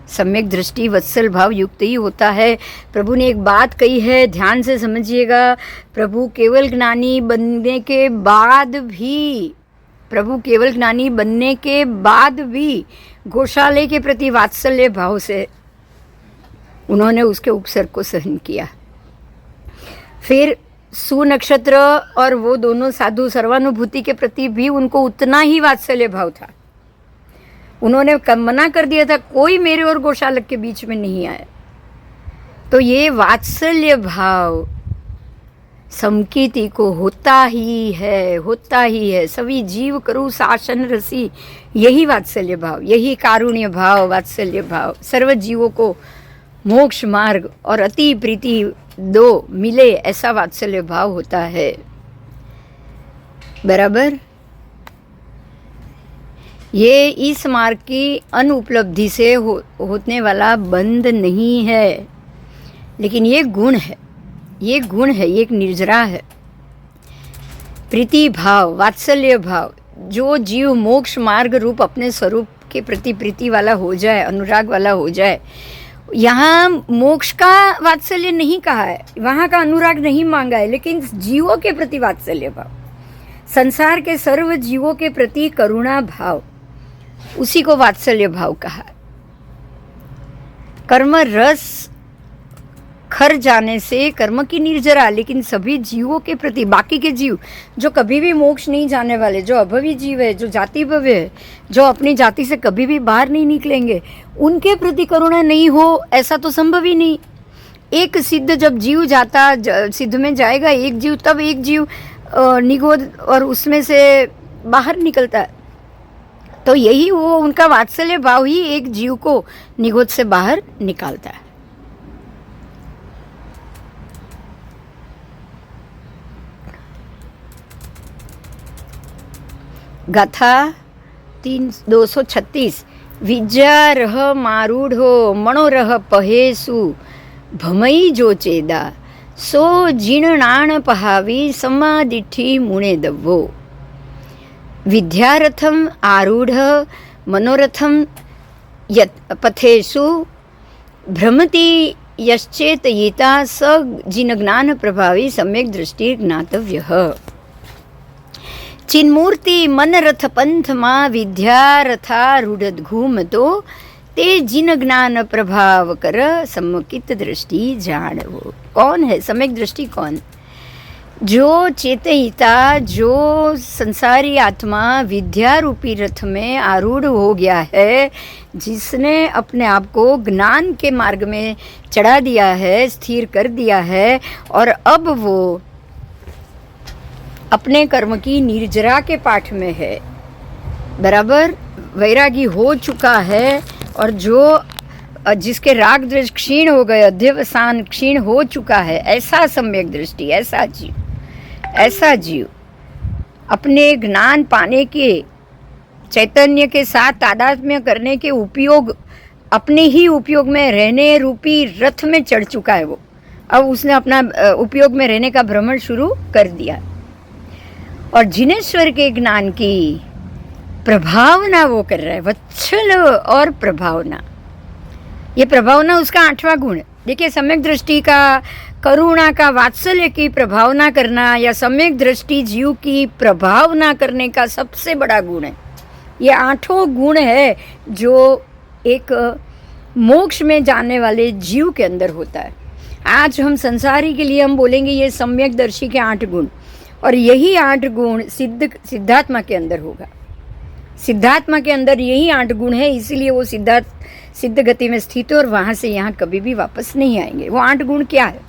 [SPEAKER 1] सम्यक दृष्टि वत्सल भाव युक्त ही होता है. प्रभु ने एक बात कही है, ध्यान से समझिएगा. प्रभु केवल ज्ञानी बनने के बाद भी, प्रभु केवल ज्ञानी बनने के बाद भी गौशाले के प्रति वात्सल्य भाव से उन्होंने उसके उपसर्ग को सहन किया. फिर सुनक्षत्र और वो दोनों साधु सर्वानुभूति के प्रति भी उनको उतना ही वात्सल्य भाव था. उन्होंने मना कर दिया था, कोई मेरे और गौशालक के बीच में नहीं आया. तो ये वात्सल्य भाव समकीति को होता ही है। सभी जीव करु शासन रसी, यही वात्सल्य भाव, यही कारुण्य भाव, वात्सल्य भाव। सर्व जीवों को मोक्ष मार्ग और अति प्रीति दो मिले, ऐसा वात्सल्य भाव होता है। बराबर। ये इस मार्ग की अनुपलब्धि से होने वाला बंध नहीं है, लेकिन ये गुण है, ये एक निर्जरा है। प्रीति भाव, वात्सल्य भाव, जो जीव मोक्ष मार्ग रूप अपने स्वरूप के प्रति प्रीति वाला हो जाए, अनुराग वाला हो जाए, यहाँ मोक्ष का वात्सल्य नहीं कहा है, वहाँ का अनुराग नहीं मांगा है, लेकिन जीवों के प्रति वात्सल्य भाव, संसार के सर्व जीवों के प्रति करुणा भाव, उसी को वात्सल्य भाव कहा। कर्म रस खर जाने से कर्म की निर्जरा, लेकिन सभी जीवों के प्रति, बाकी के जीव जो कभी भी मोक्ष नहीं जाने वाले, जो अभवी जीव है, जो जाति भव्य है, जो अपनी जाति से कभी भी बाहर नहीं निकलेंगे, उनके प्रति करुणा नहीं हो, ऐसा तो संभव ही नहीं। एक सिद्ध जब जीव जाता सिद्ध में जाएगा एक जीव, तब एक जीव निगोद और उसमें से बाहर निकलता है, तो यही वो उनका वात्सल्य भाव ही एक जीव को निगोद से बाहर निकालता है। गाथा 236। विद्यारह मारूढ़ो मनोरह पहेसु भमई जो चेदा, सो जीर्णाण पहावी समादिठी मुणे दव्वो। विद्यारथम आरूढ़ मनोरथम पथेषु भ्रमति यश्चेतयिता स जिनज्ञान प्रभावी सम्यक दृष्टि ज्ञातव्यः। चिन्मूर्ति मनरथ पंथ माँ विद्यारथारूढ़ घूमतो, ते जिन ज्ञान प्रभाव कर सम्यक दृष्टि जाणवो। कौन है सम्यक दृष्टि? कौन? जो चेतयिता, जो संसारी आत्मा विद्या रूपी रथ में आरूढ़ हो गया है, जिसने अपने आप को ज्ञान के मार्ग में चढ़ा दिया है, स्थिर कर दिया है, और अब वो अपने कर्म की निर्जरा के पाठ में है, बराबर वैरागी हो चुका है, और जो जिसके राग द्वेष क्षीण हो गए, अध्यवसान क्षीण हो चुका है, ऐसा सम्यक दृष्टि, ऐसा जीव अपने ज्ञान पाने के, चैतन्य के साथ तादात्म्य करने के उपयोग, अपने ही उपयोग में रहने रूपी रथ में चढ़ चुका है। वो अब उसने अपना उपयोग में रहने का भ्रमण शुरू कर दिया, और जिनेश्वर के ज्ञान की प्रभावना वो कर रहा है। वत्सल और प्रभावना, ये प्रभावना उसका 8वां गुण है। देखिए, सम्यक दृष्टि का, करुणा का, वात्सल्य की प्रभावना करना, या सम्यक दृष्टि जीव की प्रभावना करने का सबसे बड़ा गुण है। ये 8 गुण है जो एक मोक्ष में जाने वाले जीव के अंदर होता है। आज हम संसारी के लिए हम बोलेंगे ये सम्यक दर्शी के 8 गुण, और यही 8 गुण सिद्धात्मा के अंदर होगा। सिद्धात्मा के अंदर यही 8 गुण है, इसीलिए वो सिद्ध गति में स्थित है, और वहाँ से यहाँ कभी भी वापस नहीं आएंगे। वो 8 गुण क्या है?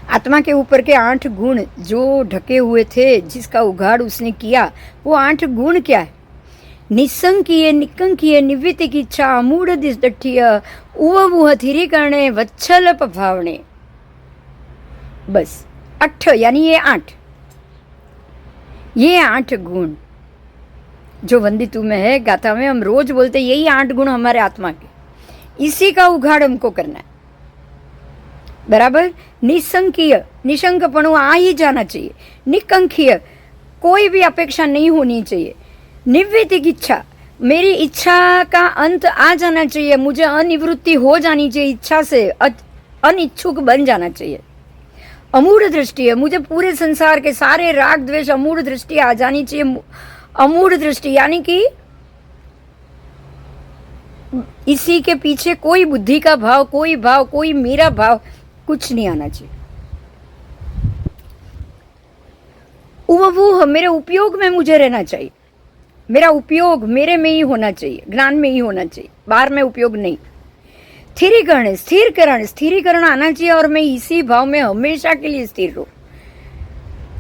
[SPEAKER 1] आत्मा के ऊपर के 8 गुण जो ढके हुए थे, जिसका उघाड़ उसने किया, वो 8 गुण क्या है? निसंकीय, निकंकीय, निवृत्ति की इच्छा, अमूढ़ दिष्टठ्य, उवमुह थिरीकरणे, वत्सल भावने। बस 8, यानी ये 8 गुण जो वंदितु में है, गाथा में हम रोज बोलते, यही 8 गुण हमारे आत्मा के, इसी का उघाड़ हमको करना है, बराबर। निसंकीय, निशंकपणु आ ही जाना चाहिए। निकंकीय, कोई भी अपेक्षा नहीं होनी चाहिए। निवृत्तिक इच्छा, मेरी इच्छा का अंत आ जाना चाहिए, मुझे अनिवृत्ति हो जानी चाहिए, इच्छा से अनिच्छुक बन जाना चाहिए। अमूढ़ दृष्टि है, मुझे पूरे संसार के सारे राग द्वेष अमूढ़ दृष्टि आ जानी चाहिए। अमूढ़ दृष्टि यानी कि इसी के पीछे कोई बुद्धि का भाव, कोई मेरा भाव कुछ नहीं आना चाहिए। वो मेरे उपयोग में मुझे रहना चाहिए, मेरा उपयोग मेरे में ही होना चाहिए, ज्ञान में ही होना चाहिए, बाहर में उपयोग नहीं। स्थिरीकरण आना चाहिए, और मैं इसी भाव में हमेशा के लिए स्थिर रहूं।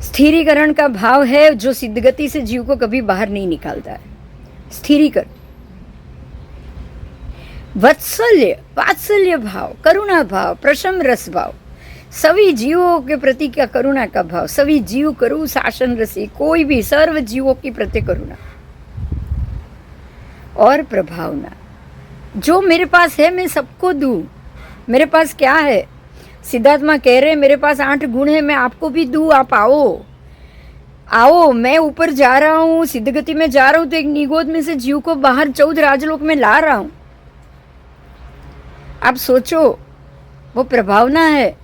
[SPEAKER 1] स्थिरीकरण का भाव है जो सिद्धगति से जीव को कभी बाहर नहीं निकालता है। स्थिरीकरण, वत्सल्य, वात्सल्य भाव, करुणा भाव, प्रशम रस भाव, सभी जीवों के प्रति का करुणा का भाव, सभी जीव करू शासन रसी, कोई भी सर्व जीवों की प्रति करुणा और प्रभावना। जो मेरे पास है मैं सबको दूं। मेरे पास क्या है? सिद्धात्मा कह रहे हैं मेरे पास 8 गुण है, मैं आपको भी दूं, आप आओ आओ। मैं ऊपर जा रहा हूँ, सिद्धगति में जा रहा हूँ, तो एक निगोद में से जीव को बाहर 14 राजलोक में ला रहा हूँ। आप सोचो, वो प्रभावना है,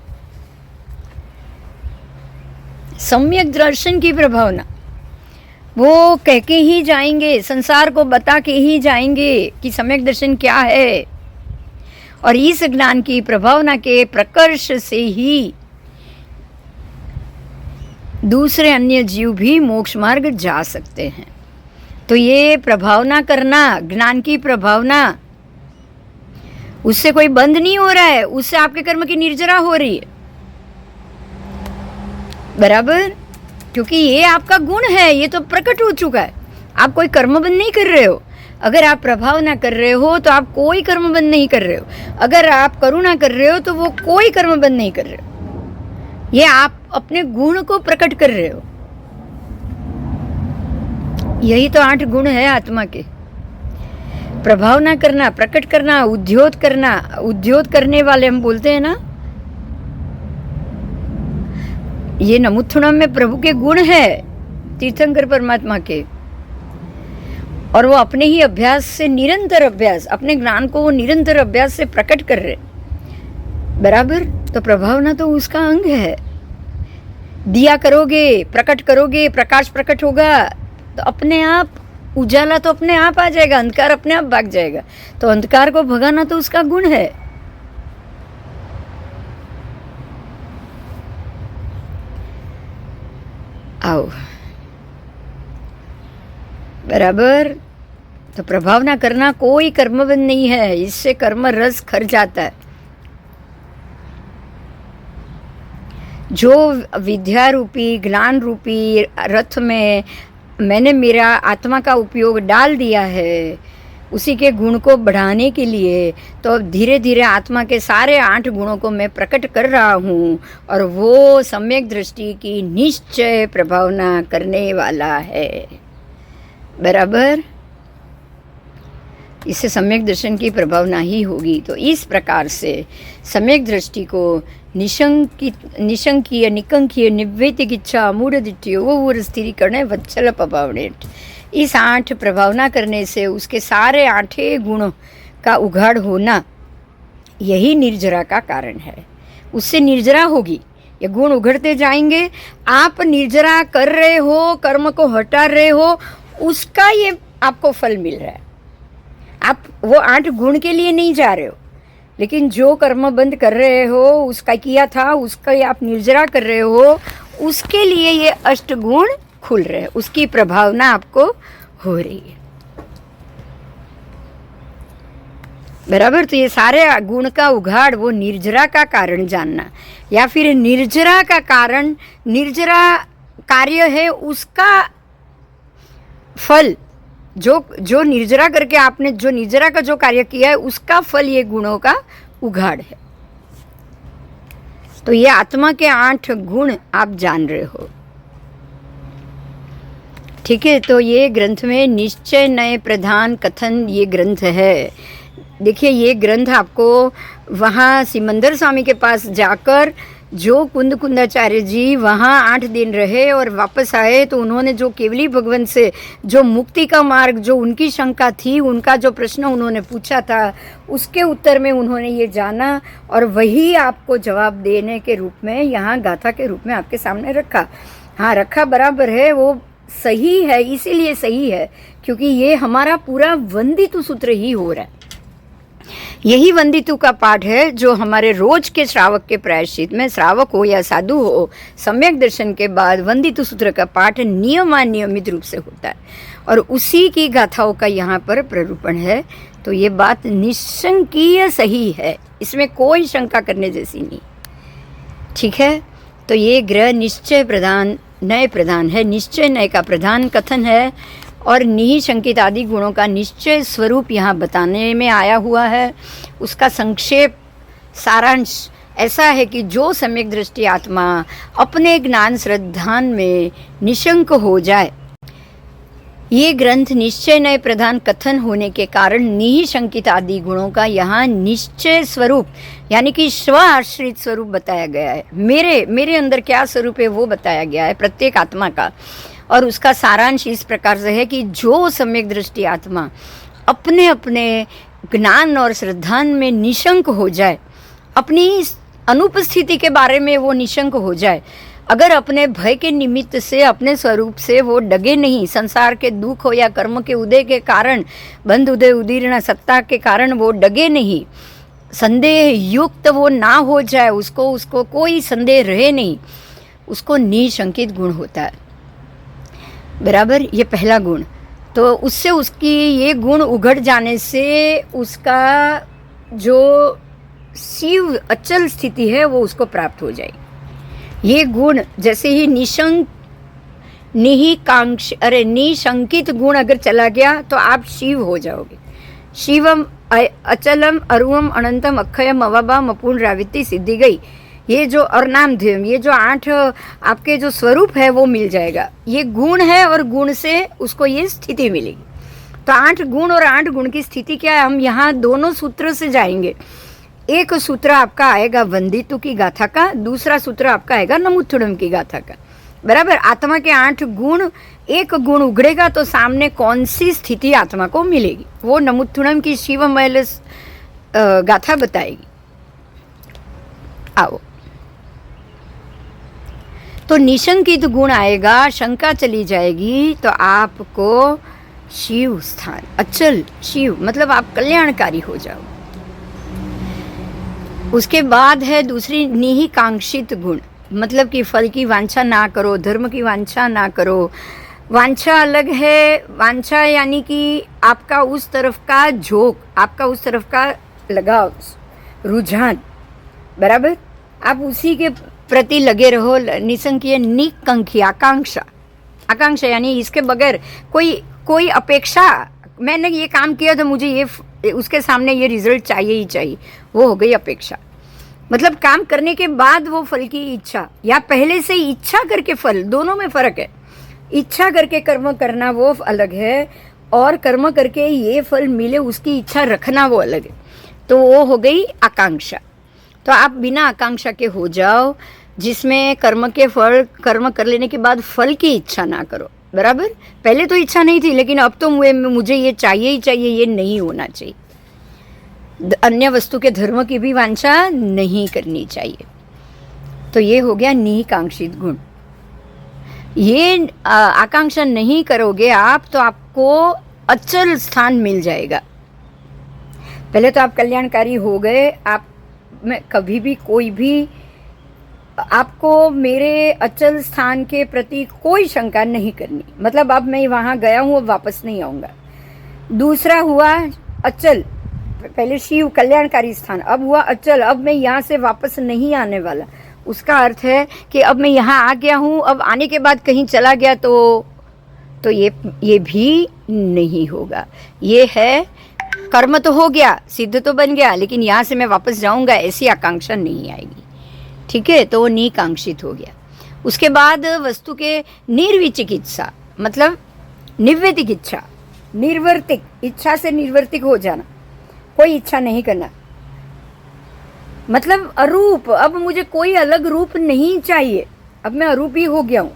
[SPEAKER 1] सम्यक दर्शन की प्रभावना। वो कह के ही जाएंगे, संसार को बता के ही जाएंगे कि सम्यक दर्शन क्या है। और इस ज्ञान की प्रभावना के प्रकर्ष से ही दूसरे अन्य जीव भी मोक्ष मार्ग जा सकते हैं। तो ये प्रभावना करना, ज्ञान की प्रभावना, उससे कोई बंद नहीं हो रहा है, उससे आपके कर्म की निर्जरा हो रही है। बराबर? क्योंकि ये आपका गुण है, ये तो प्रकट हो चुका है। आप कोई कर्म बंद नहीं कर रहे हो। अगर आप प्रभावना कर रहे हो तो आप कोई कर्म बंद नहीं कर रहे हो। अगर आप करुणा कर रहे हो तो वो कोई कर्म बंद नहीं कर रहे हो। ये आप अपने गुण को प्रकट कर रहे हो। यही तो 8 गुण है आत्मा के। प्रभावना करना, प्रकट करना, उद्योत करना। उद्योत करने वाले हम बोलते हैं ना, ये नमुत्थुणम में प्रभु के गुण है, तीर्थंकर परमात्मा के। और वो अपने ही अभ्यास से, निरंतर अभ्यास, अपने ज्ञान को वो निरंतर अभ्यास से प्रकट कर रहे। बराबर? तो प्रभावना तो उसका अंग है। दिया करोगे, प्रकट करोगे, प्रकाश प्रकट होगा, तो अपने आप उजाला तो अपने आप आ जाएगा, अंधकार अपने आप भाग जाएगा। तो अंधकार को भगाना तो उसका गुण है। आओ, बराबर? तो प्रभावना करना कोई कर्मबंध नहीं है, इससे कर्म रस खर जाता है। जो विद्या रूपी, ज्ञान रूपी रथ में मैंने मेरा आत्मा का उपयोग डाल दिया है, उसी के गुण को बढ़ाने के लिए, तो धीरे धीरे आत्मा के सारे 8 गुणों को मैं प्रकट कर रहा हूँ। और वो सम्यक दृष्टि की निश्चय प्रभावना करने वाला है। बराबर? इससे सम्यक दर्शन की प्रभावना ही होगी। तो इस प्रकार से सम्यक दृष्टि को निशंकीय, निकंकीय, निव्यतिक इच्छा, मूढ़दिट्यो वो स्थिरीकरण वत्सल पभावनेट। इस 8 प्रभावना करने से उसके सारे 8 गुणों का उघाड़ होना, यही निर्जरा का कारण है। उससे निर्जरा होगी, ये गुण उघड़ते जाएंगे। आप निर्जरा कर रहे हो, कर्म को हटा रहे हो, उसका ये आपको फल मिल रहा है। आप वो 8 गुण के लिए नहीं जा रहे हो, लेकिन जो कर्म बंद कर रहे हो, उसका किया था, उसका आप निर्जरा कर रहे हो, उसके लिए ये 8 गुण खुल रहे हैं, उसकी प्रभावना आपको हो रही है। बराबर? तो ये सारे गुण का उघाड़, वो निर्जरा का कारण जानना, या फिर निर्जरा का कारण, निर्जरा कार्य है, उसका फल, जो निर्जरा करके आपने जो निर्जरा का जो कार्य किया है, उसका फल ये गुणों का उघाड़ है। तो ये आत्मा के 8 गुण आप जान रहे हो। ठीक है? तो ये ग्रंथ में निश्चय नए प्रधान कथन ये ग्रंथ है। देखिए, ये ग्रंथ आपको वहाँ सिमंदर स्वामी के पास जाकर, जो कुंदाचार्य जी वहाँ 8 दिन रहे और वापस आए, तो उन्होंने जो केवली भगवान से जो मुक्ति का मार्ग, जो उनकी शंका थी, उनका जो प्रश्न उन्होंने पूछा था, उसके उत्तर में उन्होंने ये जाना, और वही आपको जवाब देने के रूप में यहाँ गाथा के रूप में आपके सामने रखा। हाँ, रखा बराबर है, वो सही है, इसीलिए सही है क्योंकि ये हमारा पूरा वंदितु सूत्र ही हो रहा है। यही वंदितु का पाठ है जो हमारे रोज के श्रावक के प्रायश्चित में, श्रावक हो या साधु हो, सम्यक दर्शन के बाद वंदितु सूत्र का पाठ नियमित रूप से होता है, और उसी की गाथाओं का यहाँ पर प्ररूपण है। तो ये बात निशंकीय सही है, इसमें कोई शंका करने जैसी नहीं। ठीक है? तो ये ग्रह निश्चय प्रधान नय प्रधान है, निश्चय नय का प्रधान कथन है और निहि शंकित आदि गुणों का निश्चय स्वरूप यहाँ बताने में आया हुआ है। उसका संक्षेप सारांश ऐसा है कि जो सम्यक दृष्टि आत्मा अपने ज्ञान श्रद्धान में निशंक हो जाए, ये ग्रंथ निश्चय नय प्रधान कथन होने के कारण निहि शंकित आदि गुणों का यहाँ निश्चय स्वरूप यानी कि स्व आश्रित स्वरूप बताया गया है। मेरे अंदर क्या स्वरूप है वो बताया गया है प्रत्येक आत्मा का। और उसका सारांश इस प्रकार से है कि जो सम्यक दृष्टि आत्मा अपने अपने ज्ञान और श्रद्धान में निशंक हो जाए, अपनी अनुपस्थिति के बारे में वो निशंक हो जाए, अगर अपने भय के निमित्त से अपने स्वरूप से वो डगे नहीं, संसार के दुख हो या कर्म के उदय के कारण, बंध उदय उदीर्ण सत्ता के कारण वो डगे नहीं, संदेह युक्त वो ना हो जाए, उसको कोई संदेह रहे नहीं, उसको निशंकित गुण होता है। बराबर, ये पहला गुण। तो उससे उसकी ये गुण उघड़ जाने से उसका जो शिव अचल स्थिति है वो उसको प्राप्त हो जाएगी। ये गुण जैसे ही निशंकित गुण अगर चला गया तो आप शिव हो जाओगे। शिवम अचलम अरुवम अनंतम अक्षयम अवाबाम अपूर्ण राविति सिद्धि गई। ये जो अर्नाम ध्यम, ये जो 8 आपके जो स्वरूप है वो मिल जाएगा। ये गुण है और गुण से उसको ये स्थिति मिलेगी। तो 8 गुण और 8 गुण की स्थिति क्या है, हम यहाँ दोनों सूत्र से जाएंगे। एक सूत्र आपका आएगा वंदितु की गाथा का, दूसरा सूत्र आपका आएगा नमुत्थुडम की गाथा का। बराबर, आत्मा के 8 गुण, एक गुण उगड़ेगा तो सामने कौन सी स्थिति आत्मा को मिलेगी वो नमुत्थुडम की शिवमय गाथा बताएगी। आओ, तो निशंकित गुण आएगा, शंका चली जाएगी, तो आपको शिव स्थान, अचल शिव मतलब आप कल्याणकारी हो जाओ। उसके बाद है दूसरी निहि कांक्षित गुण, मतलब कि फल की वांछा ना करो, धर्म की वांछा ना करो। वांछा अलग है, वांछा यानी कि आपका उस तरफ का झोंक, आपका उस तरफ का लगाव, रुझान। बराबर, आप उसी के प्रति लगे रहो, निसंकीय निकंखी आकांक्षा। आकांक्षा यानी इसके बगैर कोई अपेक्षा, मैंने ये काम किया तो मुझे ये उसके सामने ये रिजल्ट चाहिए ही चाहिए, वो हो गई अपेक्षा। मतलब काम करने के बाद वो फल की इच्छा, या पहले से इच्छा करके फल, दोनों में फर्क है। इच्छा करके कर्म करना वो अलग है, और कर्म करके ये फल मिले उसकी इच्छा रखना वो अलग है। तो वो हो गई आकांक्षा। तो आप बिना आकांक्षा के हो जाओ, जिसमें कर्म कर लेने के बाद फल की इच्छा ना करो। बराबर, पहले तो इच्छा नहीं थी, लेकिन अब तो मुझे ये चाहिए ही चाहिए, ये नहीं होना चाहिए। अन्य वस्तु के धर्म की भी वांछा नहीं करनी चाहिए। तो ये हो गया निकांक्षित गुण। ये आकांक्षा नहीं करोगे आप तो आपको अचल स्थान मिल जाएगा। पहले तो आप कल्याणकारी हो गए, आप में कभी भी कोई भी आपको मेरे अचल स्थान के प्रति कोई शंका नहीं करनी। मतलब अब मैं वहाँ गया हूँ, अब वापस नहीं आऊँगा। दूसरा हुआ अचल, पहले शिव कल्याणकारी स्थान, अब हुआ अचल, अब मैं यहाँ से वापस नहीं आने वाला। उसका अर्थ है कि अब मैं यहाँ आ गया हूँ, अब आने के बाद कहीं चला गया तो ये भी नहीं होगा। ये है कर्म तो हो गया, सिद्ध तो बन गया, लेकिन यहाँ से मैं वापस जाऊँगा ऐसी आकांक्षा नहीं आएगी। ठीक है, तो वो निकांक्षित हो गया। उसके बाद वस्तु के निर्विचिकित्सा, मतलब निवृत्तिक इच्छा, निर्वर्तिक इच्छा से निर्वर्तिक हो जाना, कोई इच्छा नहीं करना। मतलब अरूप, अब मुझे कोई अलग रूप नहीं चाहिए, अब मैं अरूपी हो गया हूँ।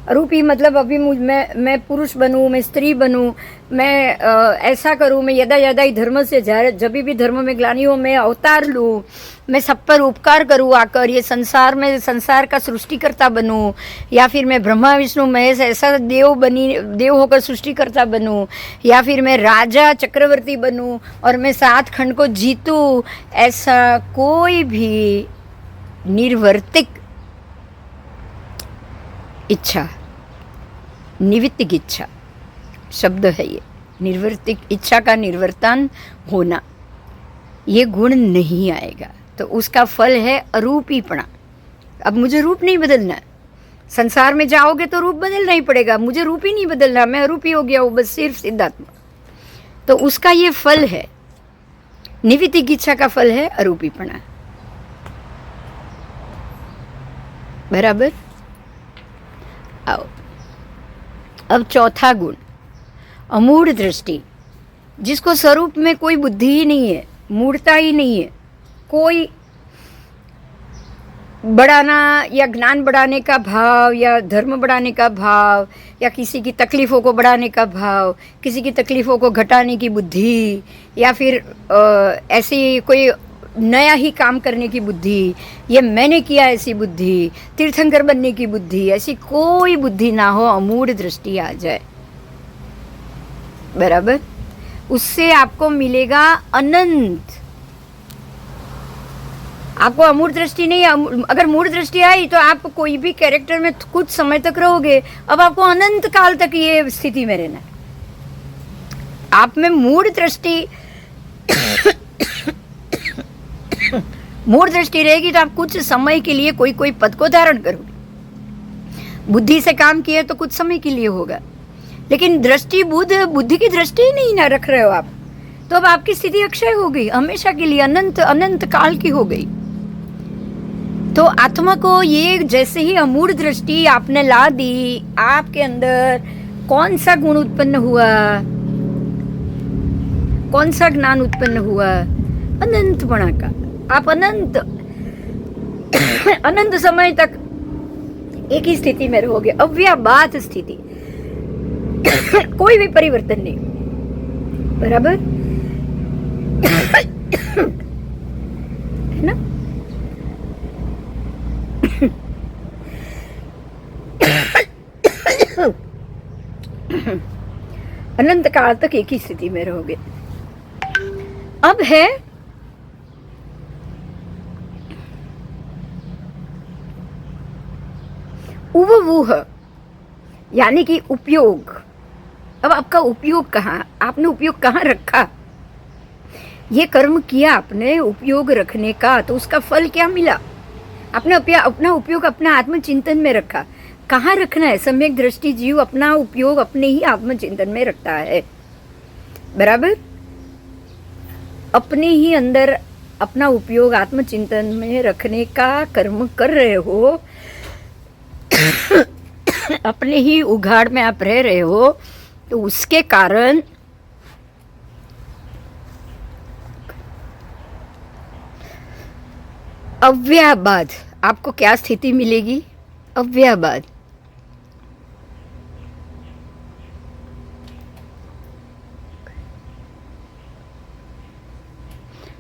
[SPEAKER 1] अरूपी मतलब अभी मैं पुरुष बनूँ, मैं स्त्री बनूँ, मैं ऐसा करूँ, मैं यदा यदा ही धर्म से जब भी धर्म में ग्लानि हो मैं अवतार लूँ, मैं सब पर उपकार करूँ आकर, ये संसार में संसार का सृष्टिकर्ता बनूँ, या फिर मैं ब्रह्मा विष्णु महेश ऐसा देव होकर सृष्टिकर्ता बनूँ, या फिर मैं राजा चक्रवर्ती बनूँ और मैं 7 खंड को जीतूँ। ऐसा कोई भी निर्वर्तिक इच्छा, निवृत्तिक इच्छा शब्द है ये, निर्वर्तिक इच्छा का निर्वर्तन होना, ये गुण नहीं आएगा। तो उसका फल है अरूपीपणा। अब मुझे रूप नहीं बदलना, संसार में जाओगे तो रूप बदलना ही पड़ेगा, मुझे रूप ही नहीं बदलना, मैं अरूपी हो गया हूँ बस, सिर्फ सिद्धात्मा। तो उसका ये फल है, निवितिक इच्छा का फल है अरूपीपना। बराबर। आओ अब चौथा गुण, अमूढ़ दृष्टि, जिसको स्वरूप में कोई बुद्धि ही नहीं है, मूढ़ता ही नहीं है, कोई बढ़ाना या ज्ञान बढ़ाने का भाव या धर्म बढ़ाने का भाव या किसी की तकलीफ़ों को बढ़ाने का भाव, किसी की तकलीफ़ों को घटाने की बुद्धि, या फिर ऐसी कोई नया ही काम करने की बुद्धि, ये मैंने किया ऐसी बुद्धि, तीर्थंकर बनने की बुद्धि, ऐसी कोई बुद्धि ना हो, अमूढ़ दृष्टि आ जाए। बराबर। उससे आपको मिलेगा अनंत। आपको अमूढ़ दृष्टि नहीं, अगर मूढ़ दृष्टि आई तो आप कोई भी कैरेक्टर में कुछ समय तक रहोगे, अब आपको अनंत काल तक ये स्थिति में रहना है। आप में मूढ़ दृष्टि मूढ़ दृष्टि रहेगी तो आप कुछ समय के लिए कोई पद को धारण करोगे। बुद्धि से काम किए तो कुछ समय के लिए होगा, लेकिन दृष्टि बुद्धि की दृष्टि ही नहीं ना रख रहे हो आप, तो अब आपकी स्थिति अक्षय हो गई, हमेशा के लिए अनंत अनंत काल की हो गई। तो आत्मा को ये जैसे ही अमूढ़ दृष्टि आपने ला दी, आपके अंदर कौन सा गुण उत्पन्न हुआ, कौन सा ज्ञान उत्पन्न हुआ, अनंतपणा का। आप अनंत अनंत समय तक एक ही स्थिति में रहोगे, अव्याबात स्थिति, कोई भी परिवर्तन नहीं। बराबर है ना। अनंत काल तक एक ही स्थिति में रहोगे। अब है उववूह, यानी कि उपयोग। अब आपका उपयोग कहाँ, आपने उपयोग कहाँ रखा, ये कर्म किया आपने उपयोग रखने का, तो उसका फल क्या मिला। आपने अपना उपयोग अपना आत्मचिंतन में रखा। कहाँ रखना है, सम्यक दृष्टि जीव अपना उपयोग अपने ही आत्मचिंतन में रखता है। बराबर। अपने ही अंदर अपना उपयोग आत्मचिंतन में रखने का कर्म कर रहे हो, अपने ही उघाड़ में आप रह रहे हो, तो उसके कारण अव्याबाद आपको क्या स्थिति मिलेगी, अव्याबाद।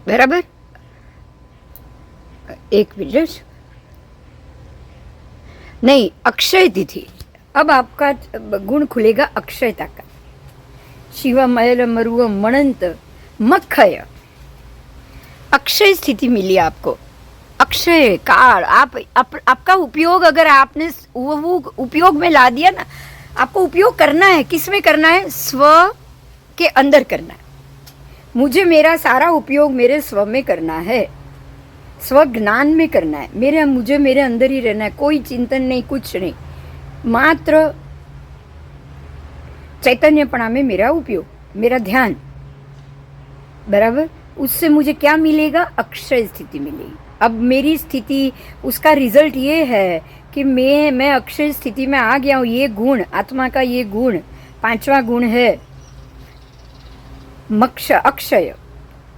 [SPEAKER 1] बराबर। एक मिनट, नहीं, अक्षय तिथि। अब आपका गुण खुलेगा अक्षयता का। शिवमय मरुव मणंत मखय, अक्षय स्थिति मिली आपको, अक्षय काल। आपका उपयोग अगर आपने वो उपयोग में ला दिया ना, आपको उपयोग करना है, किस में करना है, स्व के अंदर करना है। मुझे मेरा सारा उपयोग मेरे स्व में करना है, स्व ज्ञान में करना है, मुझे मेरे अंदर ही रहना है, कोई चिंतन नहीं, कुछ नहीं, मात्र चैतन्यपणा में मेरा उपयोग, मेरा ध्यान। बराबर। उससे मुझे क्या मिलेगा, अक्षय स्थिति मिलेगी। अब मेरी स्थिति, उसका रिजल्ट ये है कि मैं अक्षय स्थिति में आ गया हूँ। ये गुण, आत्मा का ये गुण, पांचवा गुण है मक्ष, अक्षय।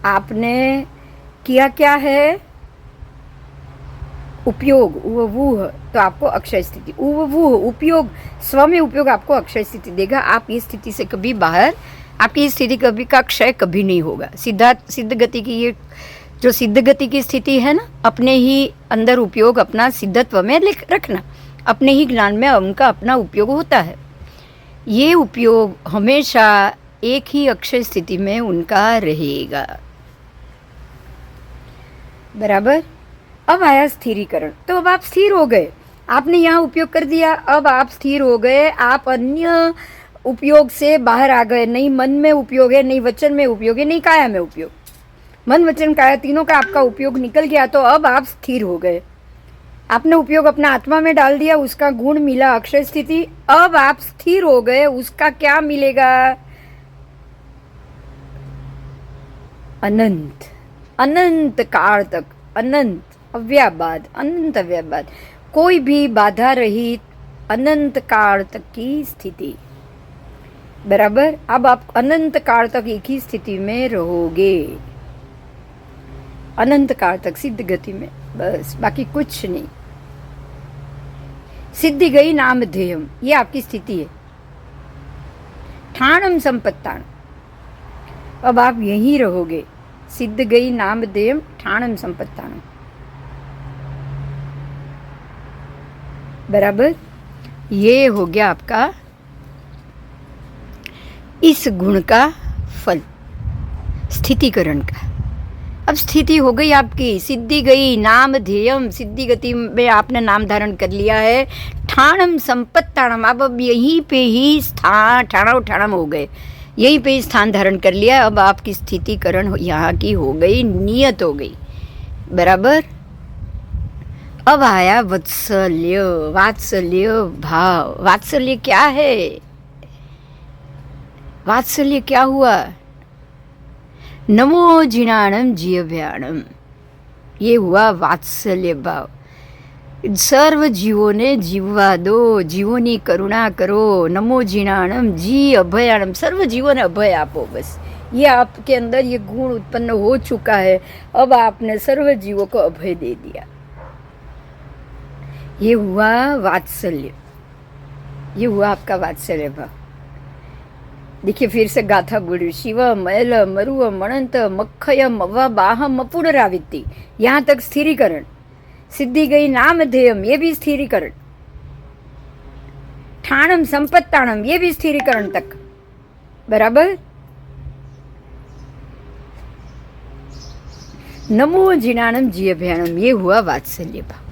[SPEAKER 1] आपने किया क्या है, उपयोग, उववूह, तो आपको अक्षय स्थिति, उववूह उपयोग, स्व में उपयोग आपको अक्षय स्थिति देगा। आप ये स्थिति से कभी बाहर, आपकी स्थिति कभी का क्षय कभी नहीं होगा। सिद्ध गति की ये जो सिद्ध गति की स्थिति है ना, अपने ही अंदर उपयोग अपना सिद्धत्व में रखना, अपने ही ज्ञान में उनका अपना उपयोग होता है। ये उपयोग हमेशा एक ही अक्षय स्थिति में उनका रहेगा। बराबर। अब आया स्थिरीकरण। तो अब आप स्थिर हो गए, आपने यहाँ उपयोग कर दिया, अब आप स्थिर हो गए, आप अन्य उपयोग से बाहर आ गए। नहीं मन में उपयोग है, नहीं वचन में उपयोग है, नहीं काया में उपयोग। मन वचन काया तीनों का आपका उपयोग निकल गया, तो अब आप स्थिर हो गए। आपने उपयोग अपना आत्मा में डाल दिया, उसका गुण मिला अक्षय स्थिति, अब आप स्थिर हो गए, उसका क्या मिलेगा? अनंत, अनंत काल तक, अनंत अव्याबाद, अनंत अव्याबाद, कोई भी बाधा रहित अनंत काल तक की स्थिति। बराबर। अब आप अनंत काल तक एक ही स्थिति में रहोगे, अनंत काल तक सिद्ध गति में, बस बाकी कुछ नहीं। सिद्धि गई नाम ध्येयम, ये आपकी स्थिति है। ठाणम संपत्तान, अब आप यहीं रहोगे। सिद्ध गई नाम ध्येयम ठाणम संपत्तान, बराबर। ये हो गया आपका इस गुण का फल, स्थितिकरण का। अब स्थिति हो गई आपकी, सिद्धि गई नाम ध्येयम, सिद्धि गति में आपने नाम धारण कर लिया है। ठाणम संपत्ताणम, आप अब यहीं पे ही स्थान ठाणम हो गए, यहीं पे ही स्थान धारण कर लिया। अब आपकी स्थितिकरण यहाँ की हो गई, नियत हो गई, बराबर। अब आया वत्सल्य, वात्सल्य भाव। वात्सल्य क्या है? वात्सल्य क्या हुआ? नमो जिनाणम जीवभ्याणम, ये हुआ वात्सल्य भाव। सर्व जीवों ने जीववा दो, जीवों की करुणा करो। नमो जिनाणम जी अभयाणम, सर्व जीवों ने अभय आपो, बस ये आपके अंदर ये गुण उत्पन्न हो चुका है। अब आपने सर्व जीवों को अभय दे दिया, ये हुआ वात्सल्य, ये हुआ आपका वात्सल्य भाव। देखिए फिर से गाथा बोली, शिव मैल मरुव मणंत मखयम अव बाहम पुनरावृत्ति, यहाँ तक स्थिरीकरण। सिद्धि गई नाम ध्येयम, ये भी स्थिरीकरण। ठाणम संपत्ताणम, ये भी स्थिरीकरण तक, बराबर। नमो जिनाणम जीवभ्याणम, ये हुआ वात्सल्य भाव।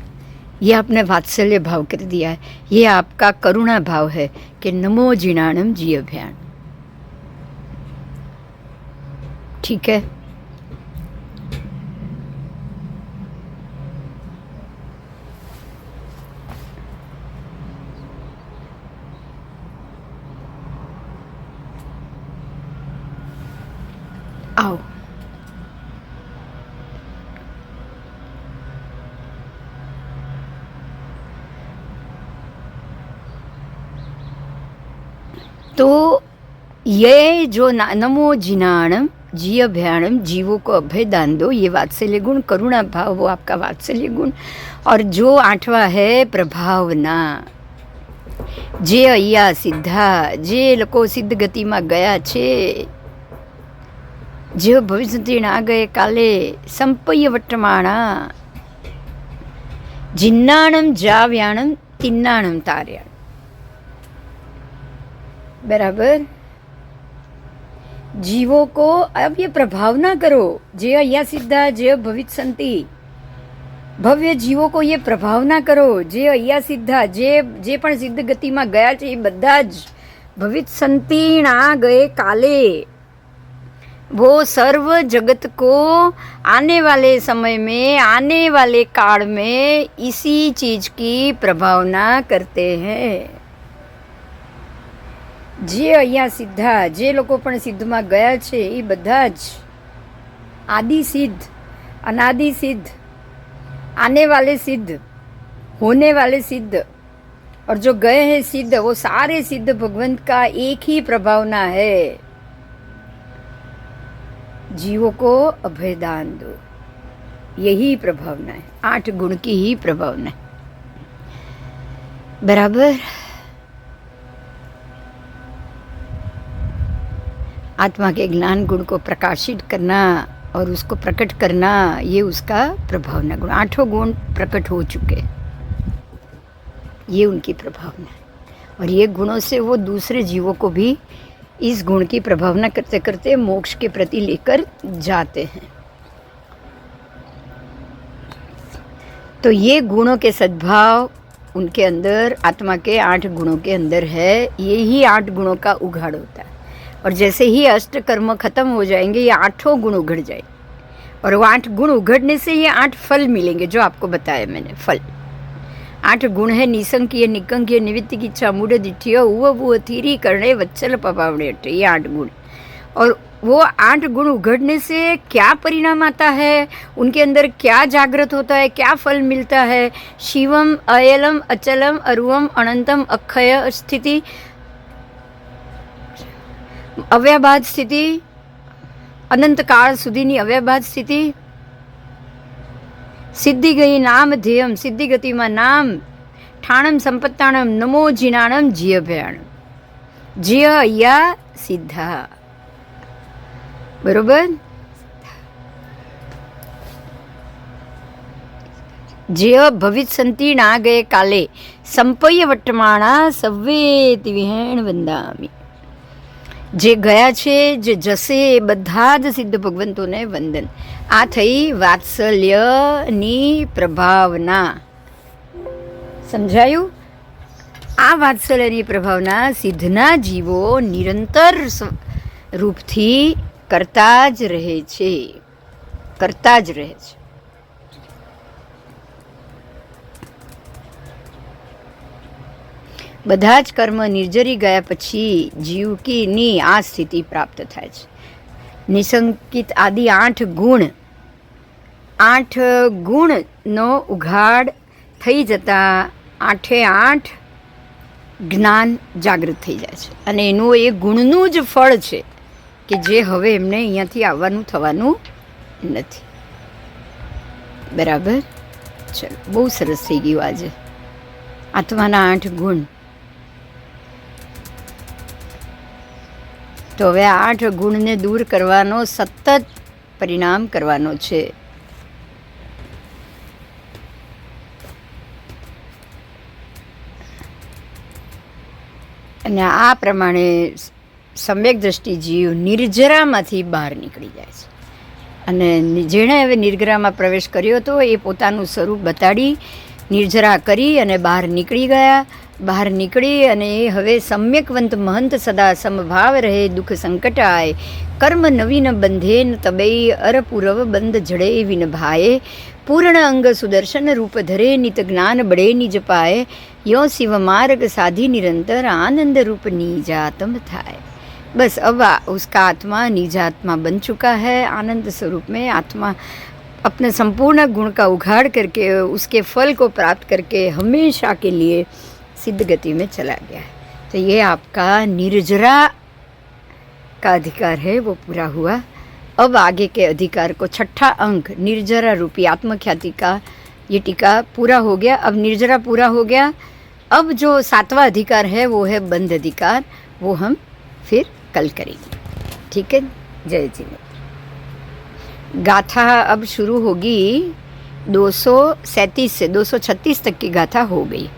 [SPEAKER 1] ये आपने वात्सल्य भाव कर दिया है, ये आपका करुणा भाव है कि नमो जिनाणम जीवभ्याण, ठीक है। आओ तो ये जो नमो जिनाणम जीवभ्याणम, जीवों को अभय दान दो, ये वात्सल्य गुण, करुणा भाव वो आपका वात्सल्य गुण। और जो आठवां है प्रभावना, जे अय्या सिद्धा, जे लोको सिद्ध गति में गया छे, जो भविष्य ना गए काले, संपय वर्तमाना, जिन्नाणम जाव्याणम तिन्नाणम तार्याण, बराबर। जीवों को अब ये प्रभाव ना करो, जे अय्या सिद्धा जे भवित संति, भव्य जीवों को ये प्रभाव ना करो। जे अय्या सिद्धा, जे पण सिद्ध गति में गया છે એ બધા જ ભવિત સંતિ ના गए काले, वो सर्व जगत को आने वाले समय में, आने वाले काल में इसी चीज की प्रभावना करते हैं। जे અહીંયા સિદ્ધા, જે લોકો પણ સિદ્ધમાં ગયા છે એ બધા જ આદि सिद्ध, अनादि सिद्ध, आने वाले सिद्ध, होने वाले सिद्ध, और जो गए हैं सिद्ध, वो सारे सिद्ध भगवंत का एक ही प्रभावना है। जीवों को अभयदान दो, यही प्रभावना है, 8 गुण की ही प्रभावना है, बराबर। आत्मा के ज्ञान गुण को प्रकाशित करना और उसको प्रकट करना, ये उसका प्रभावना गुण। 8 गुण प्रकट हो चुके, ये उनकी प्रभावना है। और ये गुणों से वो दूसरे जीवों को भी इस गुण की प्रभावना करते करते मोक्ष के प्रति लेकर जाते हैं। तो ये गुणों के सद्भाव उनके अंदर, आत्मा के 8 गुणों के अंदर है। ये ही 8 गुणों का उघाड़ होता है। और जैसे ही अष्ट कर्म खत्म हो जाएंगे, ये 8 गुण उघड़ जाए, और वो 8 गुण उघड़ने से ये 8 फल मिलेंगे, जो आपको बताया मैंने, फल। 8 गुण है निसंकीय निकंकीय निवृत्ति की इच्छा मूढ़ दिठिय उव बुव थीरी करणे वत्सल पपावड़े अट्टे, ये 8 गुण। और वो 8 गुण उघड़ने से क्या परिणाम आता है, उनके अंदर क्या जागृत होता है, क्या फल मिलता है। शिवम अयलम अचलम अरुवम अनंतम अक्षय स्थिति, अव्याबाद स्थिति, अनंत काल सुधीनी अव्याबाद स्थिति, सिद्धि गई नाम ध्येयम, सिद्धि गतिમાં નામ, ઠાણમ સંપત્તાણમ, નમો જીનાણમ જીય ભયાણમ, જીય અહીંયા સિદ્ધા, બરોબર. જીય ભવિત સંતિ ના ગયે કાલે, સંપય વટમાણા સવ્વેતિ વિહેણ વંદામી. જે ગયા છે, જે જશે, એ બધા જ સિદ્ધ ભગવંતોને વંદન. આ થઈ વાત્સલ્યની પ્રભાવના. સમજાયું? આ વાત્સલ્યની પ્રભાવના સિદ્ધના જીવો નિરંતર રૂપથી કરતા જ રહે છે, કરતા જ રહે છે. બધા જ કર્મ નિર્જરી ગયા પછી જીવકીની આ સ્થિતિ પ્રાપ્ત થાય છે. નિસંકિત આદિ 8 ગુણ, 8 ગુણનો ઉઘાડ થઈ જતાં 8 જ્ઞાન જાગૃત થઈ જાય છે. અને એનું એ ગુણનું જ ફળ છે કે જે હવે એમને અહીંયાથી આવવાનું થવાનું નથી. બરાબર? ચલો, બહુ સરસ થઈ ગયું આજે. આત્માના 8 ગુણ. તો હવે 8 ગુણને દૂર કરવાનો સતત પરિણામ કરવાનો છે. અને આ પ્રમાણે સમ્યક દ્રષ્ટિ જીવ નિર્જરામાંથી બહાર નીકળી જાય છે. અને જેણે હવે નિર્જરામાં પ્રવેશ કર્યો હતો એ પોતાનું સ્વરૂપ બતાડી નિર્જરા કરી અને બહાર નીકળી ગયા. બહાર નીકળી અને એ હવે સમ્યકવંત મહંત સદા સમભાવ રહે, દુઃખ સંકટ આય, કર્મ નવીન બંધેન તબઈ, અરપુરવ બંધ જડે વિનભાએ, પૂર્ણ અંગ સુદર્શન रूप धरे, नित ज्ञान बड़े निज पाए, यो शिव मार्ग साधी निरंतर, आनंद रूप निजात्म थाय. बस अब उसका आत्मा निजात्मा बन चुका है. आनंद स्वरूप में आत्मा अपने संपूर्ण गुण का उघाड़ करके उसके फल को प्राप्त करके हमेशा के लिए सिद्ध गति में चला गया है. तो ये आपका निर्जरा का अधिकार है, वो पूरा हुआ. अब आगे के अधिकार को 6ठा अंक निर्जरा रूपी आत्मख्याति का ये टीका पूरा हो गया. अब निर्जरा पूरा हो गया. अब जो 7वां अधिकार है वो है बंध अधिकार, वो हम फिर कल करेंगे. ठीक है? जय जी. गाथा अब शुरू होगी 237 से 236 तक की गाथा हो गई.